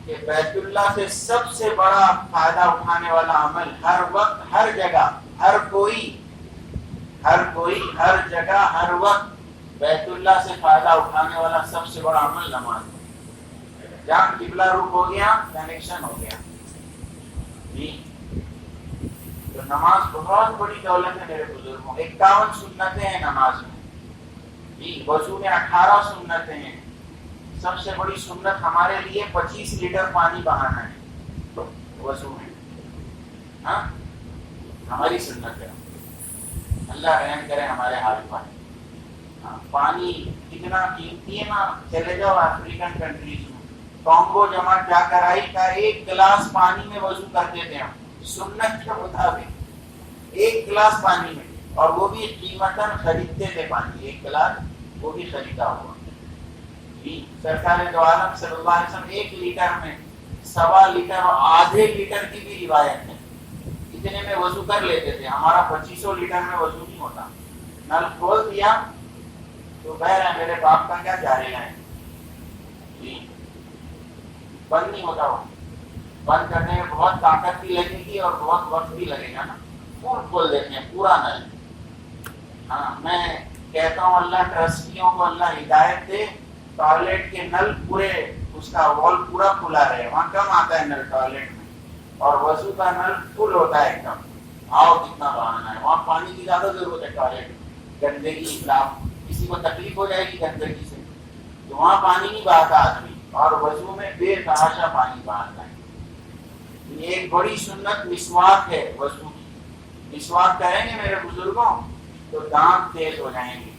کہ بیت اللہ سے سب سے بڑا فائدہ اٹھانے والا عمل ہر وقت، ہر جگہ، ہر کوئی ہر جگہ ہر وقت بیت اللہ سے فائدہ اٹھانے والا سب سے بڑا عمل نماز ہے. جہاں قبلہ رخ ہو گیا کنیکشن ہو گیا. جی تو نماز بہت بڑی دولت ہے میرے بزرگوں. 51 سنتیں ہیں نماز میں. جی وضو میں 18 سنتیں ہیں. سب سے بڑی سنت ہمارے لیے 25 لیٹر پانی بہانا ہے وضو میں. ہاں ہماری سنت ہے. اللہ رحم کرے ہمارے حال پر. پانی کتنا قیمتی ہے نا. چلے جاؤ افریقن کنٹریز میں، کانگو جماعت جا کر آئی کا 1 گلاس پانی میں وضو کرتے تھے ہم سنت کے مطابق. 1 گلاس پانی میں، اور وہ بھی قیمتاً خریدتے تھے پانی. 1 گلاس وہ بھی خریدا ہوا. سرکار دو عالم صلی اللہ علیہ وسلم 1 لیٹر میں 1.25 لیٹر اور آدھے لیٹر کی بھی روایت ہے، اتنے میں وضو کر لیتے تھے. ہمارا 2500 لیٹر میں وضو نہیں ہوتا. نل کھول دیا تو کہہ رہے ہیں میرے باپ کا کیا جاہل ہے جی، بند نہیں ہوتا، وہ بند کرنے میں بہت طاقت بھی لگے گی اور بہت وقت بھی لگے گا نا، فل کھول دیتے ہیں پورا نل۔ ہاں میں کہتا ہوں اللہ ٹرسٹیوں کو اللہ ہدایت دے، ٹوائلٹ کے نل پورے اس کا وال پورا کھلا رہے، وہاں کم آتا ہے نل ٹوائلٹ میں، اور وضو کا نل فل ہوتا ہے ایک دم، آؤ کتنا بہانا ہے، وہاں پانی کی زیادہ ضرورت ہے، ٹوائلٹ گندگی اخلاق کسی کو تکلیف ہو جائے گی گندگی سے، تو وہاں پانی نہیں بہاتا آدمی، اور وضو میں بے تحاشا پانی بہاتا ہے۔ ایک بڑی سنت مسواک ہے وضو کی، مسواک کریں گے میرے بزرگوں تو دانت تیز ہو جائیں گے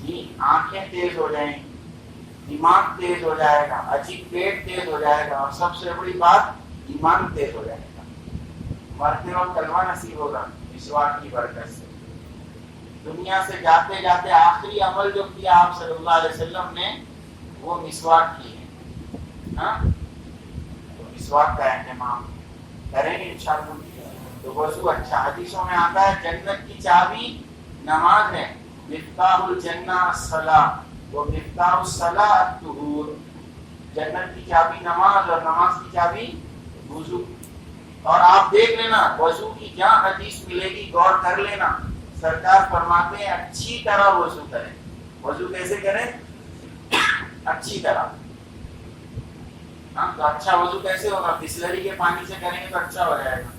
جی، آنکھیں تیز ہو جائیں گی، دماغ تیز ہو جائے گا، عجیب پیٹ تیز ہو جائے گا، اور سب سے بڑی بات ایمان تیز ہو جائے گا، مرتے وقت کلمہ نصیب ہوگا مسواک کی برکت سے۔ دنیا سے جاتے جاتے آخری عمل جو کیا آپ صلی اللہ علیہ وسلم نے وہ مسواک کی ہے، ہاں تو مسواک کا اہتمام کریں گے انشاءاللہ۔ تو وضو اچھا، حدیثوں میں آتا ہے جنت کی چابی نماز ہے، مفتاح الجنہ الصلاۃ و مفتاح الصلاۃ الطہور، جنت کی چابی نماز اور نماز کی چابی وضو۔ اور آپ دیکھ لینا وضو کی جہاں حدیث ملے گی غور کر لینا، سرکار فرماتے ہیں اچھی طرح وضو کریں۔ وضو کیسے کریں؟ اچھی طرح۔ ہاں تو اچھا وضو کیسے ہوگا؟ بسلری کے پانی سے کریں گے تو اچھا ہو جائے گا،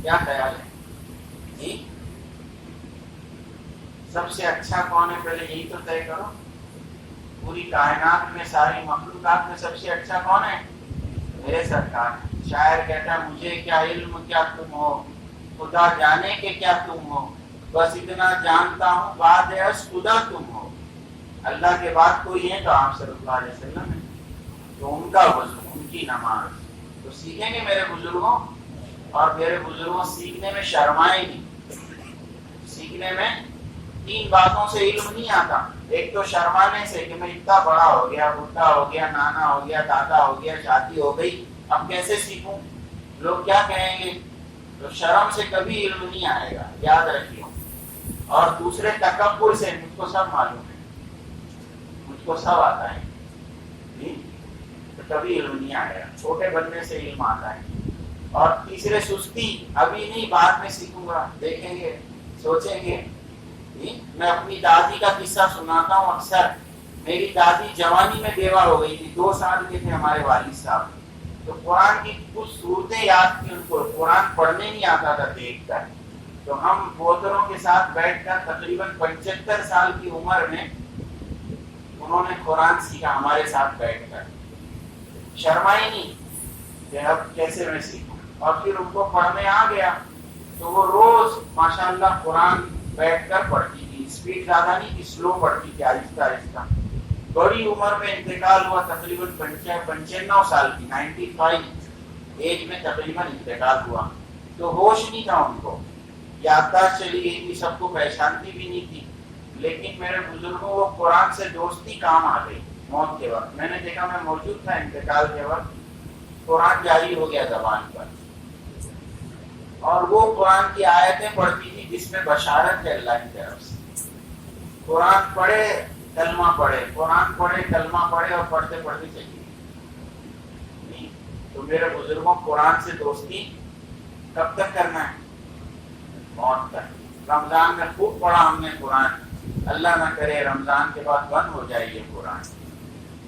کیا خیال ہے جی؟ سب سے اچھا کون ہے پہلے یہی تو طے کرو، پوری کائنات میں ساری مخلوقات میں سب سے اچھا کون ہے؟ میرے سرکار ہے۔ شاعر کہتا ہے مجھے کیا علم کیا تم ہو، خدا جانے کہ کیا تم ہو، بس اتنا جانتا ہوں بعد از خدا تم ہو۔ اللہ کے بعد کوئی ہے تو آپ صلی اللہ علیہ وسلم ہے، تو ان کا وضو، ان کی نماز تو سیکھیں گے میرے بزرگوں، اور میرے بزرگوں سیکھنے میں شرمائے نہیں۔ سیکھنے میں تین باتوں سے علم نہیں آتا، ایک تو شرمانے سے کہ میں اتنا بڑا ہو گیا، بڈھا ہو گیا، نانا ہو گیا، دادا ہو گیا، شادی ہو گئی، اب کیسے سیکھوں، لوگ کیا کہیں گے، تو شرم سے کبھی علم نہیں آئے گا، یاد رکھیے۔ اور دوسرے تکبر سے، مجھ کو سب معلوم ہے، مجھ کو سب آتا ہے جی، تو کبھی علم نہیں آئے گا، چھوٹے بننے سے علم آتا ہے۔ اور تیسرے سستی، ابھی نہیں بعد میں سیکھوں گا، دیکھیں گے سوچیں گے۔ میں اپنی دادی کا قصہ سناتا ہوں اکثر، میری دادی جوانی میں بیوہ ہو گئی تھی، 2 سال کے تھے ہمارے والد صاحب، تو قرآن کی کچھ صورتیں یاد تھی ان کو، قرآن پڑھنے نہیں آتا تھا دیکھ کر، تو ہم بوتروں کے ساتھ بیٹھ کر تقریباً 75 سال کی عمر میں انہوں نے قرآن سیکھا ہمارے ساتھ بیٹھ کر، شرمائی نہیں کہ اب کیسے میں سیکھوں، اور پھر ان کو پڑھنے آ گیا تو وہ روز ماشاءاللہ قرآن بیٹھ کر پڑھتی تھی، اسپیڈ زیادہ نہیں تھی، سلو پڑھتی تھی، آہستہ آہستہ۔ بڑی عمر میں انتقال ہوا، تقریباً 95 سال کی، 95 ایج میں تقریباً انتقال ہوا، تو ہوش نہیں تھا ان کو، یادداشت چلی گئی تھی، سب کو پہچانتی بھی نہیں تھی، لیکن میرے بزرگوں وہ قرآن سے دوستی کام آ گئی موت کے وقت۔ میں نے دیکھا، میں موجود تھا انتقال کے وقت، قرآن جاری ہو گیا زبان پر، اور وہ قرآن کی آیتیں پڑھتی تھی جس میں بشارت ہے اللہ کی طرف سے۔ قرآن پڑھے کلمہ پڑھے، قرآن پڑھے کلمہ پڑھے، اور پڑھتے پڑھتے چلیے۔ تو میرے بزرگوں قرآن سے دوستی کب تک کرنا ہے؟ موت تک۔ رمضان میں خوب پڑھا ہم نے قرآن، اللہ نہ کرے رمضان کے بعد بند ہو جائے یہ قرآن،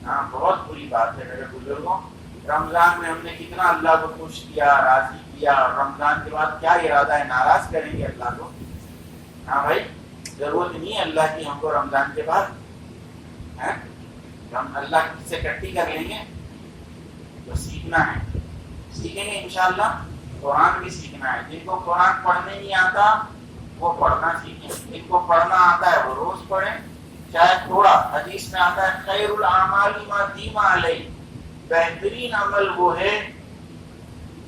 ہاں بہت بری بات ہے میرے بزرگوں۔ رمضان میں ہم نے کتنا اللہ کو خوش کیا، راضی کیا، اور رمضان کے بعد کیا ارادہ ہے، ناراض کریں گے اللہ کو؟ ہاں بھائی، ضرورت نہیں ہے اللہ کی ہم کو رمضان کے بعد، ہم اللہ سے کٹی کر لیں گے، تو سیکھنا ہے، سیکھیں گے انشاءاللہ۔ قرآن بھی سیکھنا ہے، جن کو قرآن پڑھنے نہیں آتا وہ پڑھنا سیکھیں، جن کو پڑھنا آتا ہے وہ روز پڑھیں، چاہے تھوڑا۔ حدیث میں آتا ہے خیر الاعمال ما دیم علیہ، بہترین عمل وہ ہے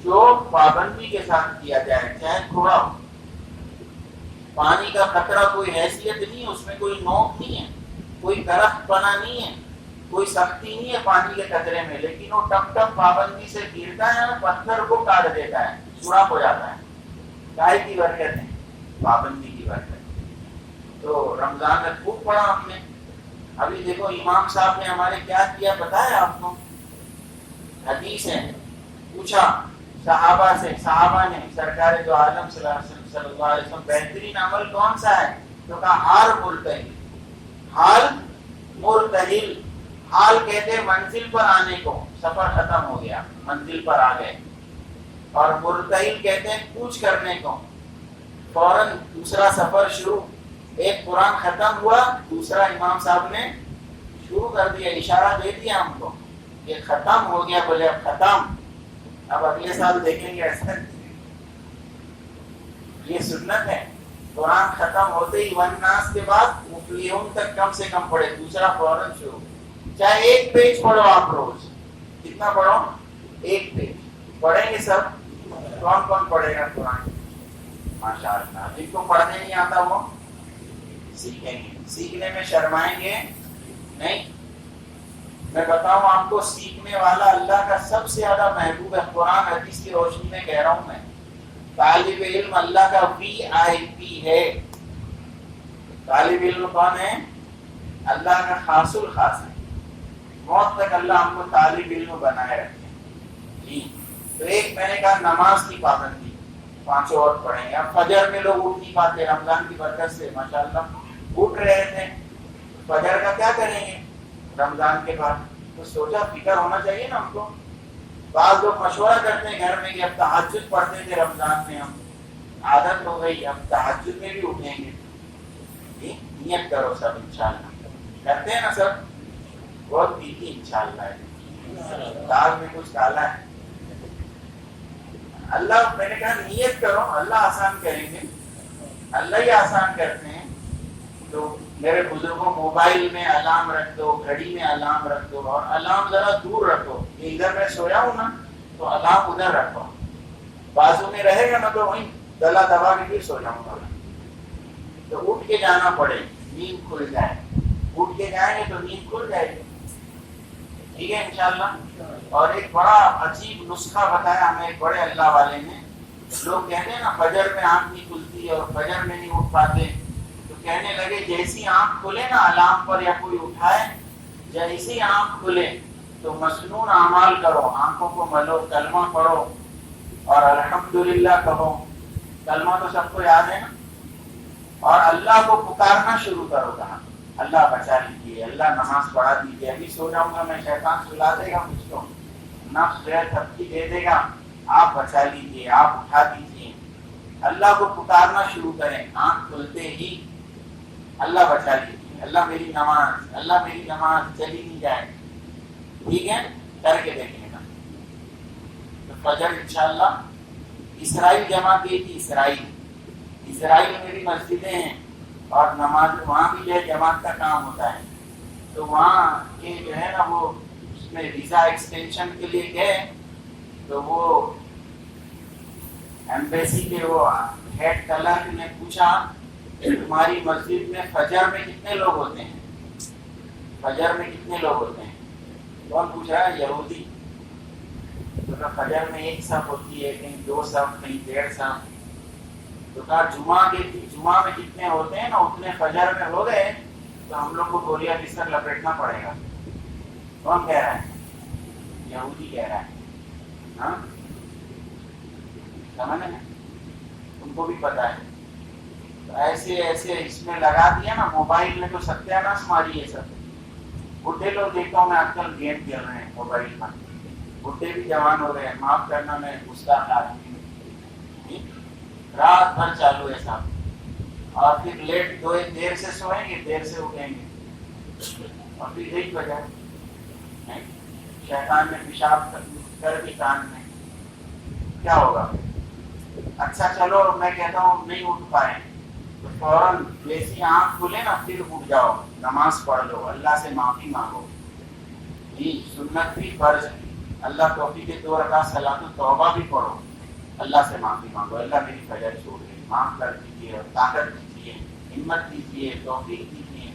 جو پابندی کے ساتھ کیا جائے، چاہے تھوڑا ہو۔ پانی کا قطرہ کوئی حیثیت نہیں ہے، اس میں کوئی نوک نہیں ہے، کوئی درخت پنا نہیں ہے، کوئی سختی نہیں ہے پانی کے قطرے میں، لیکن وہ ٹپ ٹپ پابندی سے گرتا ہے، پتھر کو کاٹ دیتا ہے، سوراخ ہو جاتا ہے۔ گائے کی برکت ہے، پابندی کی برکت۔ تو رمضان میں خوب پڑھا ہم نے، ابھی دیکھو امام صاحب نے ہمارے کیا کیا پتا ہے آپ کو؟ حدیث ہے، پوچھا صحابہ سے، صحابہ نے سرکار دو عالم صلی اللہ علیہ وسلم بہترین عمل کون سا ہے؟ تو کہا حال مرتحل، حال مرتحل، حال کہتے منزل پر آنے کو، سفر ختم ہو گیا منزل پر آ گئے، اور مرتحل کہتے ہیں کوچ کرنے کو، فوراً دوسرا سفر شروع، ایک قرآن ختم ہوا دوسرا امام صاحب نے شروع کر دیا، اشارہ دے دیا ہم کو یہ ختم ہو گیا، بولے اب ختم، اب اگلے سال دیکھیں گے ایسا۔ یہ سنت ہے، قرآن ختم ہوتے ہی والناس کے بعد مفلحون تک کم سے کم پڑھے، دوسرا فوراً شروع، چاہے ایک پیج پڑھو آپ روز، کتنا پڑھو؟ ایک پیج پڑھیں گے سب؟ کون کون پڑھے گا قرآن؟ ماشاء اللہ، جن کو پڑھنے نہیں آتا وہ سیکھیں گے، سیکھنے میں شرمائیں گے نہیں۔ میں بتاؤں آپ کو، سیکھنے والا اللہ کا سب سے زیادہ محبوب ہے، قرآن حدیث کی روشنی میں کہہ رہا ہوں میں، طالب علم اللہ کا VIP ہے۔ طالب علم کون ہے؟ اللہ کا خاص الخاص ہے، موت تک اللہ ہم کو طالب علم بنائے رکھے جی۔ تو ایک میں نے کہا نماز کی پابندی، 5 وقت پڑھیں گے۔ اب فجر میں لوگ اٹھ نہیں پاتے، رمضان کی برکت سے ماشاءاللہ اٹھ رہے تھے، فجر کا کیا کریں گے رمضان کے بعد؟ تو سوچا فکر ہونا چاہیے نا ہم کو۔ بعض لوگ مشورہ کرتے ہیں گھر میں کہ اب تہجد پڑھتے تھے رمضان میں، ہم عادت ہو گئی، اب تہجد میں بھی اٹھیں گے۔ نیت کرو سب انشاءاللہ، کرتے ہیں نا سب؟ بہت تیکھی انشاءاللہ ہے، دال میں کچھ ڈالا ہے اللہ۔ میں نے کہا نیت کرو، اللہ آسان کریں گے، اللہ ہی آسان کرتے ہیں۔ تو میرے بزرگوں موبائل میں الارم رکھ دو، گھڑی میں الارم رکھ دو، اور الارم ذرا دور رکھو، کہ ادھر میں سویا ہوں نا تو الارم ادھر رکھو، بازو میں رہے گا نا تو وہیں گلا دبا کے پھر سو جاؤں گا۔ تو اٹھ کے جانا پڑے، نیند کھل جائے، اٹھ کے جائیں گے تو نیند کھل جائے گی، ٹھیک ہے انشاءاللہ۔ اور ایک بڑا عجیب نسخہ بتایا ہمیں ایک بڑے اللہ والے نے۔ لوگ کہتے ہیں نا فجر میں آنکھ نہیں کھلتی اور فجر میں نہیں اٹھ پاتے، تو کہنے لگے جیسی آنکھ کھلے نا الارم پر یا کوئی اٹھائے، جیسی آنکھ کھلے تو مسنون اعمال کرو، آنکھوں کو ملو، کلمہ پڑھو اور الحمدللہ کہو۔ کلمہ تو سب کو یاد ہے نا، اور اللہ کو پکارنا شروع کرو، کہا اللہ بچا لیجیے، اللہ نماز پڑھا دیجیے، ابھی سو جاؤں گا میں، شیطان سلا دے گا مجھ کو، نفس غیر تھپکی دے دے گا، آپ بچا لیجیے، آپ اٹھا دیجیے۔ اللہ کو پکارنا شروع کریں، آنکھ کھلتے ہی اللہ بچا لیجیے، اللہ میری نماز، اللہ میری نماز چلی نہیں جائے، ٹھیک ہے؟ کر کے دیکھیں گا تو فجر انشاءاللہ۔ اسرائیل جماعت یہ تھی، اسرائیل میں بھی مسجدیں ہیں اور نماز وہاں بھی جو ہے جماعت کا کام ہوتا ہے، تو وہاں کے جو ہے نا وہ اس میں ویزا ایکسٹینشن کے لیے گئے، تو وہ ایمبیسی کے وہ ہیڈ کلرک نے پوچھا کہ تمہاری مسجد میں فجر میں کتنے لوگ ہوتے ہیں؟ فجر میں کتنے لوگ ہوتے ہیں؟ کون پوچھ رہا ہے؟ یہودی۔ تو کہا فجر میں 1 صف ہوتی ہے، کہیں 2 صف، کہیں 1.5 صف۔ تو کہا جمعہ میں کتنے ہوتے ہیں نا اتنے فجر میں ہو گئے تو ہم لوگ کو بوریا بستر لپیٹنا پڑے گا۔ کون کہہ رہا ہے؟ یہودی کہہ رہا ہے، ہاں سمجھ میں، ان کو بھی پتا ہے۔ تو ایسے اس میں لگا دیا نا موبائل میں، تو ستیاناش ماری ہے سب۔ بڈھے لوگ دیکھتا ہوں میں آج کل گیم کھیل رہے ہیں موبائل پر، بڈھے بھی جوان ہو رہے ہیں، معاف کرنا میں گستاخ آدمی ہوں، رات بھر چالو ہے صاحب، اور پھر لیٹ دیر سے سوئیں گے، دیر سے اٹھیں گے، اور پھر یہی وجہ ہے شیطان نے پیشاب کر بھی کان میں، کیا ہوگا؟ اچھا چلو میں کہتا ہوں نہیں اٹھ پائے تو فوراً جیسی آنکھ کھلے نا پھر اٹھ جاؤ، نماز پڑھ لو، اللہ سے معافی مانگو جی، سنت بھی فرض بھی، اللہ توفیق کے 2 رکعت صلاۃ التوبہ بھی پڑھو، اللہ سے معافی مانگو، اللہ میری فجر چھوڑ گئی، معاف کر دیجیے، اور طاقت دیجیے، ہمت دیجیے، توفیق دیجیے،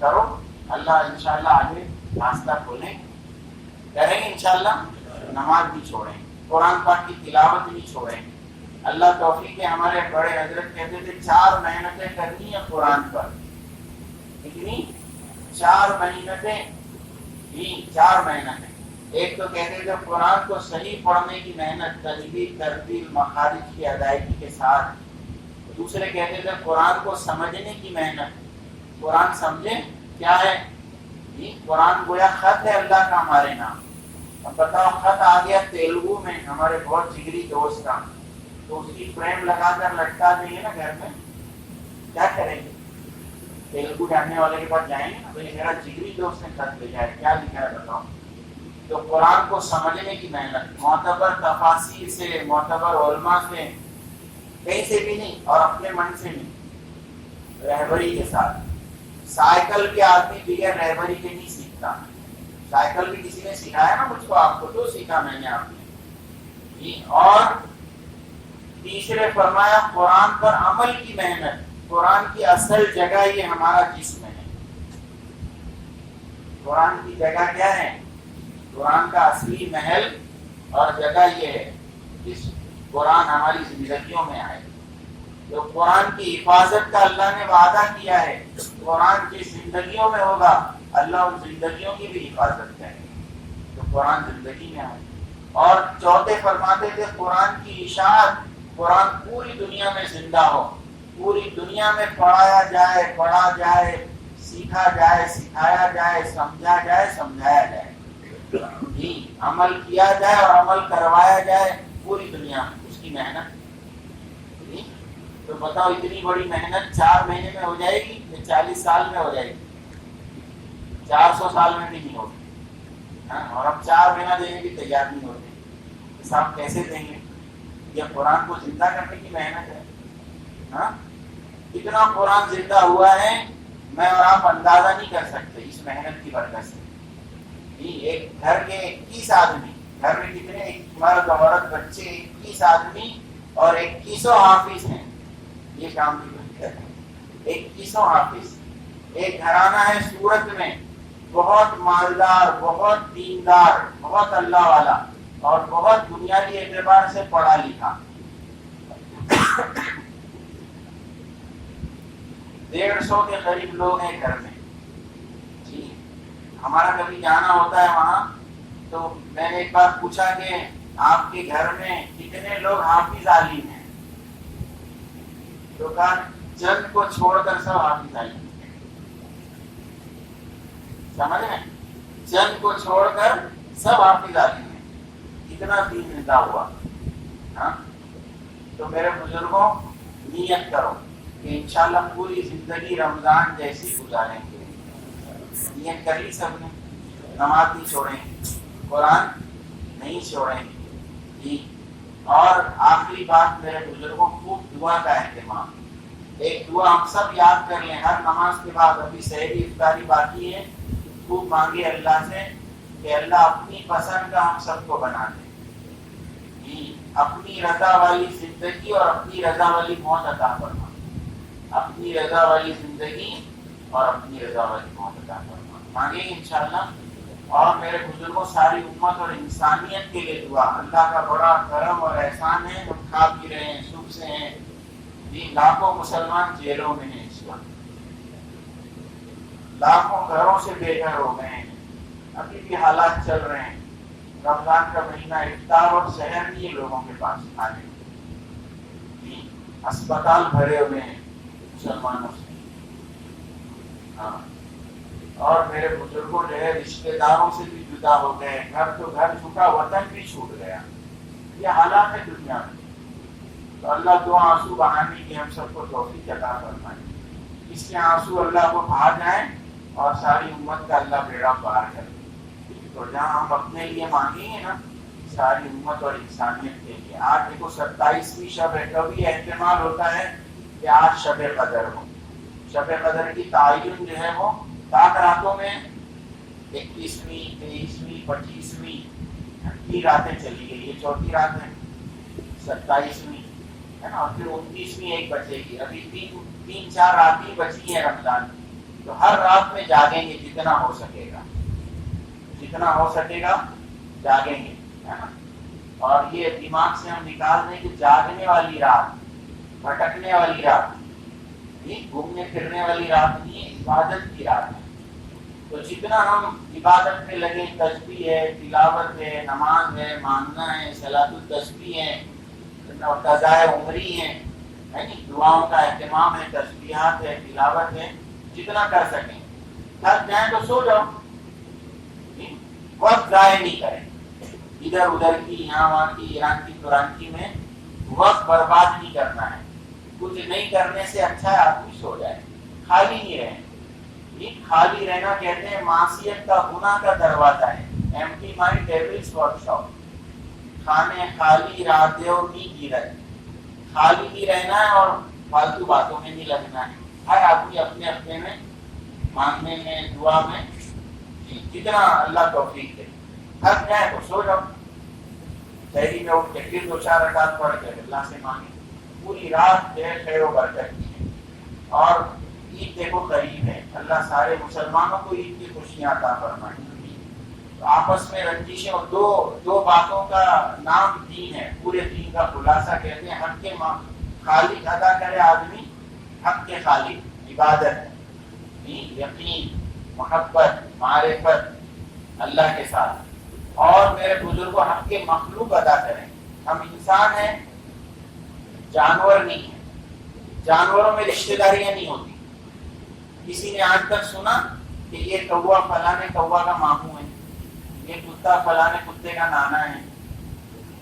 کرو، اللہ انشاءاللہ آگے راستہ کھولیں، کریں گے انشاءاللہ۔ نماز بھی چھوڑیں، قرآن پاک کی تلاوت بھی چھوڑیں، اللہ توفیق ہے۔ ہمارے بڑے حضرت کہتے تھے 4 محنتیں کرنی ہے قرآن پر، کتنی؟ 4 محنتیں بھی 4 محنتیں. ایک تو کہتے تھے قرآن کو صحیح پڑھنے کی محنت، تجوید، ترتیل، مخارج کی ادائیگی کے ساتھ. دوسرے کہتے تھے قرآن کو سمجھنے کی محنت. قرآن سمجھے کیا ہے؟ قرآن گویا خط ہے اللہ کا ہمارے نام. اب بتاؤ خط آ گیا تیلگو میں ہمارے بہت جگری دوست کا، تو اس کی فریم لگا کر لٹکا دیں گے نا گھر میں، کیا کریں گے؟ تیلگو جاننے والے کے پاس جائیں گے نا، بھائی میرا جگری دوست نے خط بھیجا ہے، کیا لکھا ہے بتاؤ. تو قرآن کو سمجھنے کی محنت معتبر تفاسیر سے، معتبر علماء سے، کہیں سے بھی نہیں اور اپنے من سے نہیں، رہبری کے ساتھ. سائیکل بھی آدمی بغیر رہبری کے نہیں سیکھتا. سائیکل بھی کسی نے سکھایا نا مجھ کو، آپ کو تو سیکھا میں نے آپ نے. اور تیسرے فرمایا قرآن پر عمل کی محنت. قرآن کی اصل جگہ یہ ہمارا جسم ہے. قرآن کی جگہ کیا ہے؟ قرآن کا اصلی محل اور جگہ یہ ہے جس قرآن ہماری زندگیوں میں آئے. تو قرآن کی حفاظت کا اللہ نے وعدہ کیا ہے. قرآن جس زندگیوں میں ہوگا اللہ ان زندگیوں کی بھی حفاظت کرے. تو قرآن زندگی میں آئے. اور چوتھے فرماتے تھے قرآن کی اشاعت، قرآن پوری دنیا میں زندہ ہو، پوری دنیا میں پڑھایا جائے، پڑھا جائے، سیکھا جائے، سکھایا جائے، سمجھا جائے، سمجھایا جائے، عمل کیا جائے اور عمل کروایا جائے پوری دنیا میں. اس کی محنت. تو بتاؤ اتنی بڑی محنت 4 مہینے میں ہو جائے گی یا 40 سال میں ہو جائے گی؟ 400 سال میں بھی نہیں ہوگی. اور ہم 4 مہینہ دینے کی تیار نہیں ہوتے. حساب کیسے دیں گے؟ یہ قرآن کو زندہ کرنے کی محنت ہے. اتنا قرآن زندہ ہوا ہے میں اور آپ اندازہ نہیں کر سکتے اس محنت کی برکت سے. ایک گھر کے 21 آدمی، گھر میں کتنے مرد عورت بچے، 21 آدمی اور 2100 حافظ ہیں. یہ کام کی برکت ہے. 2100 حافظ. ایک گھرانہ ہے سورت میں، بہت مالدار، بہت دیندار، بہت اللہ والا اور بہت بنیادی اعتبار سے پڑھا لکھا. 150 کے قریب لوگ ہیں گھر میں. جی ہمارا کبھی جانا ہوتا ہے وہاں تو میں نے ایک بار پوچھا کہ آپ کے گھر میں کتنے لوگ حافظ عالم ہیں؟ تو کہا چند کو چھوڑ کر سب حافظ عالم ہیں. سمجھ رہے ہیں؟ چند کو چھوڑ کر سب حافظ عالم ہیں. اتنا دین زندہ ہوا. تو میرے بزرگوں نیت کرو کہ انشاءاللہ پوری زندگی رمضان جیسی گزاریں گے. نیت کر لی سب نے؟ نماز نہیں چھوڑیں گے، قرآن نہیں چھوڑیں گے. جی اور آخری بات میرے بزرگوں، خوب دعا کا اہتمام. ایک دعا ہم سب یاد کر لیں ہر نماز کے بعد. ابھی سحری افطاری باقی ہے. خوب مانگے اللہ سے کہ اللہ اپنی پسند کا ہم سب کو بنا دے. اپنی رضا والی زندگی اور اپنی رضا والی موت عطا فرما. اپنی رضا والی زندگی اور اپنی رضا والی موت عطا فرما. مانگیں گے انشاءاللہ. اور میرے بزرگوں ساری امت اور انسانیت کے لیے دعا. اللہ کا بڑا کرم اور احسان ہے، ہم کھا پی رہے ہیں، سکھ سے ہیں. لاکھوں مسلمان جیلوں میں ہیں اس وقت، لاکھوں گھروں سے بے گھر ہو گئے ہیں. ابھی بھی حالات چل رہے ہیں. رمضان کا مہینہ افطار اور سحر نہیں ہے لوگوں کے پاس کھانے. اسپتال بھرے ہوئے ہیں مسلمانوں سے. اور میرے بزرگوں جو ہے رشتے داروں سے بھی جدا ہو گئے. گھر تو گھر چھوٹا، وطن بھی چھوٹ گیا. یہ حالات ہے دنیا میں. تو اللہ دو آنسو بہانے کی ہم سب کو توفیق عطا فرمائے. اس کے آنسو اللہ کو بہا جائیں اور ساری امت کا اللہ بیڑا پار کرے. تو جہاں ہم اپنے لیے مانگیں گے نا، ساری امت اور انسانیت کے لیے. آج دیکھو 27ویں شب ہے. کبھی احتمال ہوتا ہے کہ آج شب قدر ہو. شب قدر کی تعین جو ہے وہ 7 راتوں میں 21ویں، 23ویں، 25ویں 3 راتیں چلی گئی. یہ 4تھی رات ہے 27ویں ہے نا. اور پھر 29ویں ایک بچے گی. ابھی 3-4 رات ہی بچی ہیں رمضان کی. تو ہر رات میں جاگیں گے جتنا ہو سکے گا، جتنا ہو سکے گا جاگیں گے ہے نا. اور یہ دماغ سے ہم نکال دیں کہ جاگنے والی رات، بھٹکنے والی رات، گھومنے پھرنے والی رات نہیں ہے، عبادت کی رات ہے. جتنا ہم عبادت میں لگے، تسبیح ہے، تلاوت ہے، نماز ہے، مانگنا ہے، صلاۃ التسبیح ہے، قضائے عمری ہے، دعاؤں کا اہتمام ہے، تسبیحات ہے، تلاوت ہے، جتنا کر سکیں۔ تھک جائیں تو سو جاؤ، وقت ضائع نہیں کریں، ادھر ادھر کی، یہاں وہاں کی، ایران کی قرآن کی میں وقت برباد نہیں کرنا ہے۔ کچھ نہیں کرنے سے اچھا ہے آدمی سو جائے، خالی نہیں رہے۔ یہ خالی رہنا کہتے ہیں معصیت کا، گناہ کا دروازہ ہے۔ Empty mind devils work shop, کھانے خالی رہتے اور نیند کی رہے، خالی نہیں رہنا ہے اور فالتو باتوں میں نہیں لگنا ہے۔ ہر آدمی اپنے اپنے میں، مانگنے میں، دعا میں جتنا اللہ توفیق دے۔ تھک جائے تو سو جاؤ، شہری میں اٹھ کے پھر 2-4 رکعت پڑھ کے اللہ سے مانگے، پوری رات جو ہے خیر و برکت کی ہے۔ اور عید دیکھو قریب ہے، اللہ سارے مسلمانوں کو عید کی خوشیاں عطا فرمائے۔ تو آپس میں رنجشیں، اور دو باتوں کا نام دین ہے، پورے دین کا خلاصہ کہتے ہیں حق کے خالق ادا کرے آدمی، حق کے خالق عبادت، یقین، محبت، معرفت اللہ کے ساتھ، اور میرے بزرگوں حق کے مخلوق ادا کریں۔ ہم انسان ہیں، جانور نہیں ہیں، جانوروں میں رشتہ داریاں نہیں ہوتی۔ کسی نے آج تک سنا کہ یہ کوا فلانے کوا کا ماموں ہے، یہ کتا فلانے کتے کا نانا ہے؟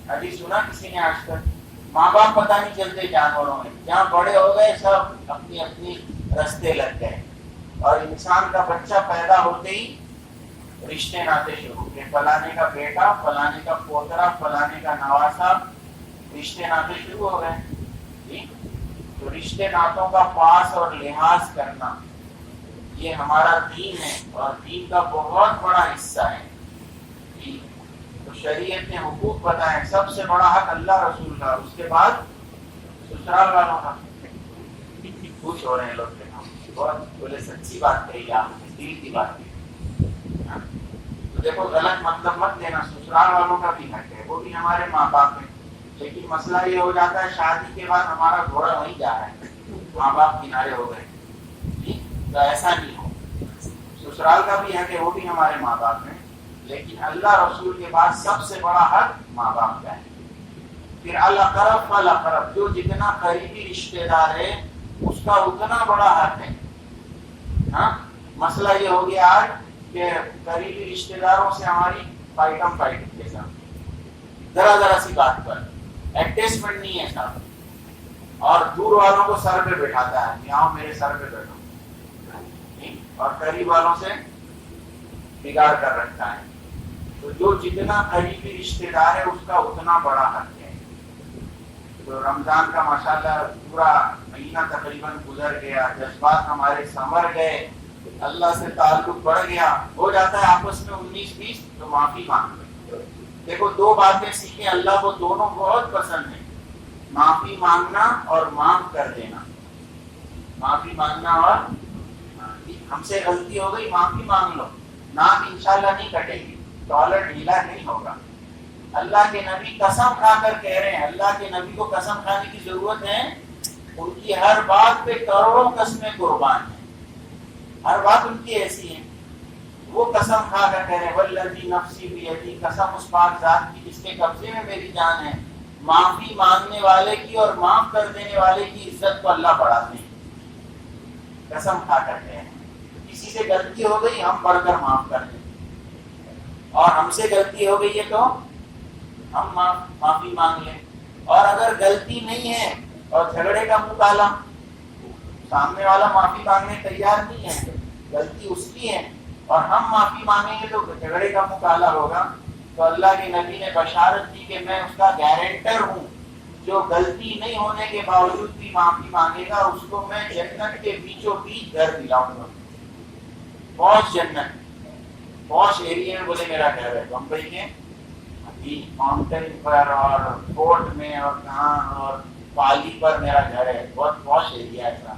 ابھی سنا کسی نے آج تک؟ ماں باپ پتہ نہیں چلتے جانوروں میں، جہاں بڑے ہو گئے سب اپنی اپنی رستے لگ گئے۔ اور انسان کا بچہ پیدا ہوتے ہی رشتے ناتے شروع کہ فلانے کا بیٹا، فلانے کا پوترا، فلانے کا نواسا، رشتے ناتے شروع ہو گئے۔ تو رشتے ناتوں کا پاس اور لحاظ کرنا یہ ہمارا دین ہے، اور دین کا بہت بڑا حصہ ہے۔ تو شریعت نے حقوق بتائے، سب سے بڑا حق اللہ رسول کا، اس کے بعد سسرال والوں کا۔ خوش ہو رہے ہیں لوگ، بہت بولے سچی بات کہی آپ نے، دل کی بات کہی۔ تو دیکھو غلط مطلب مت دینا، سسرال والوں کا بھی حق ہے، وہ بھی ہمارے ماں باپ ہیں۔ لیکن مسئلہ یہ ہو جاتا ہے شادی کے بعد ہمارا گھوڑا وہیں جا رہا ہے، ماں باپ کنارے ہو گئے۔ تو ایسا نہیں ہو، سسرال کا بھی حق ہے، وہ بھی ہمارے ماں باپ ہیں، لیکن اللہ رسول کے بعد سب سے بڑا حق ماں باپ کا ہے۔ پھر الاقرب فالاقرب، جو جتنا قریبی رشتے دار ہے اس کا اتنا بڑا حق ہے۔ ہاں، مسئلہ یہ ہو گیا آج کہ قریبی رشتے داروں سے ہماری فائٹم فائٹ کے ساتھ، ذرا سی بات پر ایڈجسٹمنٹ نہیں ہے صاحب، اور دور والوں کو سر پہ بٹھاتا ہے، یہاں میرے سر پہ بیٹھو، اور قریب والوں سے بگاڑ کر رکھتا ہے۔ تو جو جتنا قریبی رشتے دار ہے اس کا اتنا بڑا حق ہے۔ تو رمضان کا ماشاءاللہ پورا مہینہ تقریباً گزر گیا، جذبات ہمارے سنور گئے، اللہ سے تعلق بڑھ گیا، ہو جاتا ہے آپس میں 19-20 تو معافی مانگ لیں۔ دیکھو 2 باتیں سیکھیں، اللہ کو دونوں بہت پسند ہیں، معافی مانگنا اور معاف کر دینا۔ معافی مانگنا، اور ہم سے غلطی ہو گئی معافی مانگ لو، ناک انشاءاللہ نہیں کٹے گی، ڈالر ڈھیلا نہیں ہوگا۔ اللہ کے نبی قسم کھا کر کہہ رہے ہیں، اللہ کے نبی کو قسم کھانے کی ضرورت ہے، ان کی ہر بات پہ کروڑوں قسمیں قربان ہیں، ہر بات ان کی ایسی ہے، وہ قسم کھا کر کہہ رہے ہیں والذی نفسی بیدی، قسم اس پاک ذات کی جس کے قبضے میں میری جان ہے، معافی مانگنے والے کی اور معاف کر دینے والے کی عزت کو اللہ بڑھاتے ہیں۔ قسم کھا کر کہہ رہے ہیں کسی سے غلطی ہو گئی ہم بڑھ کر معاف کر دیں، اور ہم سے غلطی ہو گئی ہے تو ہم معافی مانگ لیں۔ اور اگر غلطی نہیں ہے اور جھگڑے کا منہ کالا، سامنے والا معافی مانگنے تیار نہیں ہے، غلطی اس کی ہے اور ہم معافی مانگیں گے تو جھگڑے کا منہ کالا ہوگا، تو اللہ کے نبی نے بشارت دی کہ میں اس کا گارنٹر ہوں، جو غلطی نہیں ہونے کے باوجود بھی معافی مانگے گا اس کو میں جنت کے بیچوں بیچ گھر دلاؤں گا۔ پوش جنت، پوش ایریا میں، بولے میرا گھر ہے بمبئی کے ماؤنٹین پر اور فورٹ میں اور کہاں اور پالی پر میرا گھر ہے، بہت پوش ایریا ہے۔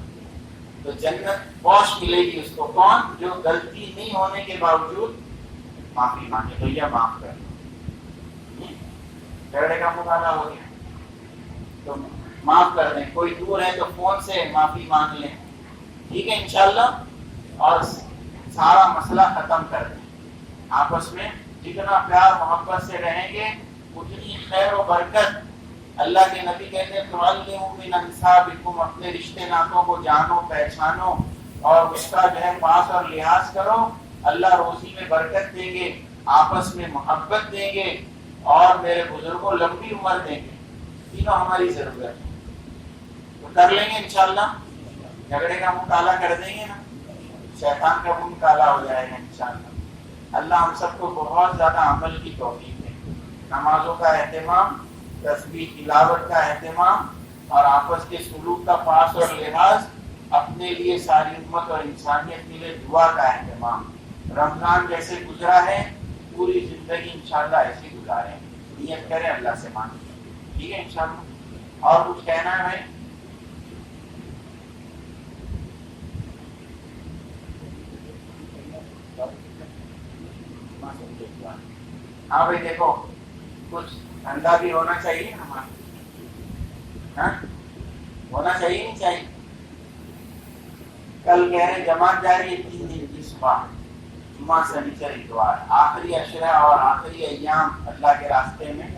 تو جنت پوش ملے گی اس کو، کون؟ جو غلطی نہیں ہونے کے باوجود معافی مانگے، بھیا معاف کر دیں، جھگڑے کا مطالعہ ہو گیا تو معاف کر دیں، کوئی دور ہے تو فون سے معافی مانگ لیں، ٹھیک ہے انشاءاللہ۔ اور سارا مسئلہ ختم کر دیں. آپس میں جتنا پیار محبت سے رہیں گے اتنی خیر و برکت. اللہ کے نبی کہتے ہیں تعلموا من انسابکم، اپنے رشتے ناتوں کو جانو پہچانو اور اس کا جو ہے پاس اور لحاظ کرو. اللہ روزی میں برکت دیں گے، آپس میں محبت دیں گے اور میرے بزرگوں لمبی عمر دیں گے. تینوں ہماری ضرورت ہے. تو کر لیں گے انشاءاللہ. جھگڑے کا منہ کالا کر دیں گے نا، شیطان کا منہ کالا ہو جائے گا انشاءاللہ. اللہ ہم سب کو بہت زیادہ عمل کی توفیق دے. نمازوں کا اہتمام، تسبیح تلاوت کا اہتمام اور آپس کے سلوک کا پاس اور لحاظ، اپنے لیے ساری امت اور انسانیت کے لیے دعا کا اہتمام. رمضان جیسے گزرا ہے پوری زندگی انشاءاللہ ایسے گزاریں. نیت کریں، اللہ سے مانگیں. ٹھیک ہے انشاءاللہ. اور کچھ کہنا ہے بھائی؟ ہاں بھائی دیکھو، کچھ دھندا بھی ہونا چاہیے ہمارا. ہاں ہونا چاہیے نہیں چاہیے. کل کہہ رہے جماعت جاری ہے 3 دن کی صبح، جمعہ سنیچر اتوار، آخری عشرہ اور آخری ایام اللہ کے راستے میں.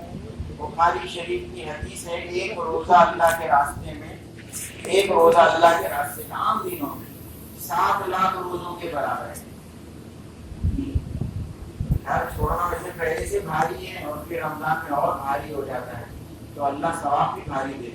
بخاری شریف کی حدیث ہے، ایک روزہ اللہ کے راستے میں، ایک روزہ اللہ کے راستے میں عام دنوں میں 7 لاکھ روزوں کے برابر ہے. گھر چھوڑنا ویسے پہلے سے بھاری ہے اور پھر رمضان میں اور بھاری ہو جاتا ہے، تو اللہ ثواب بھی بھاری دے گا.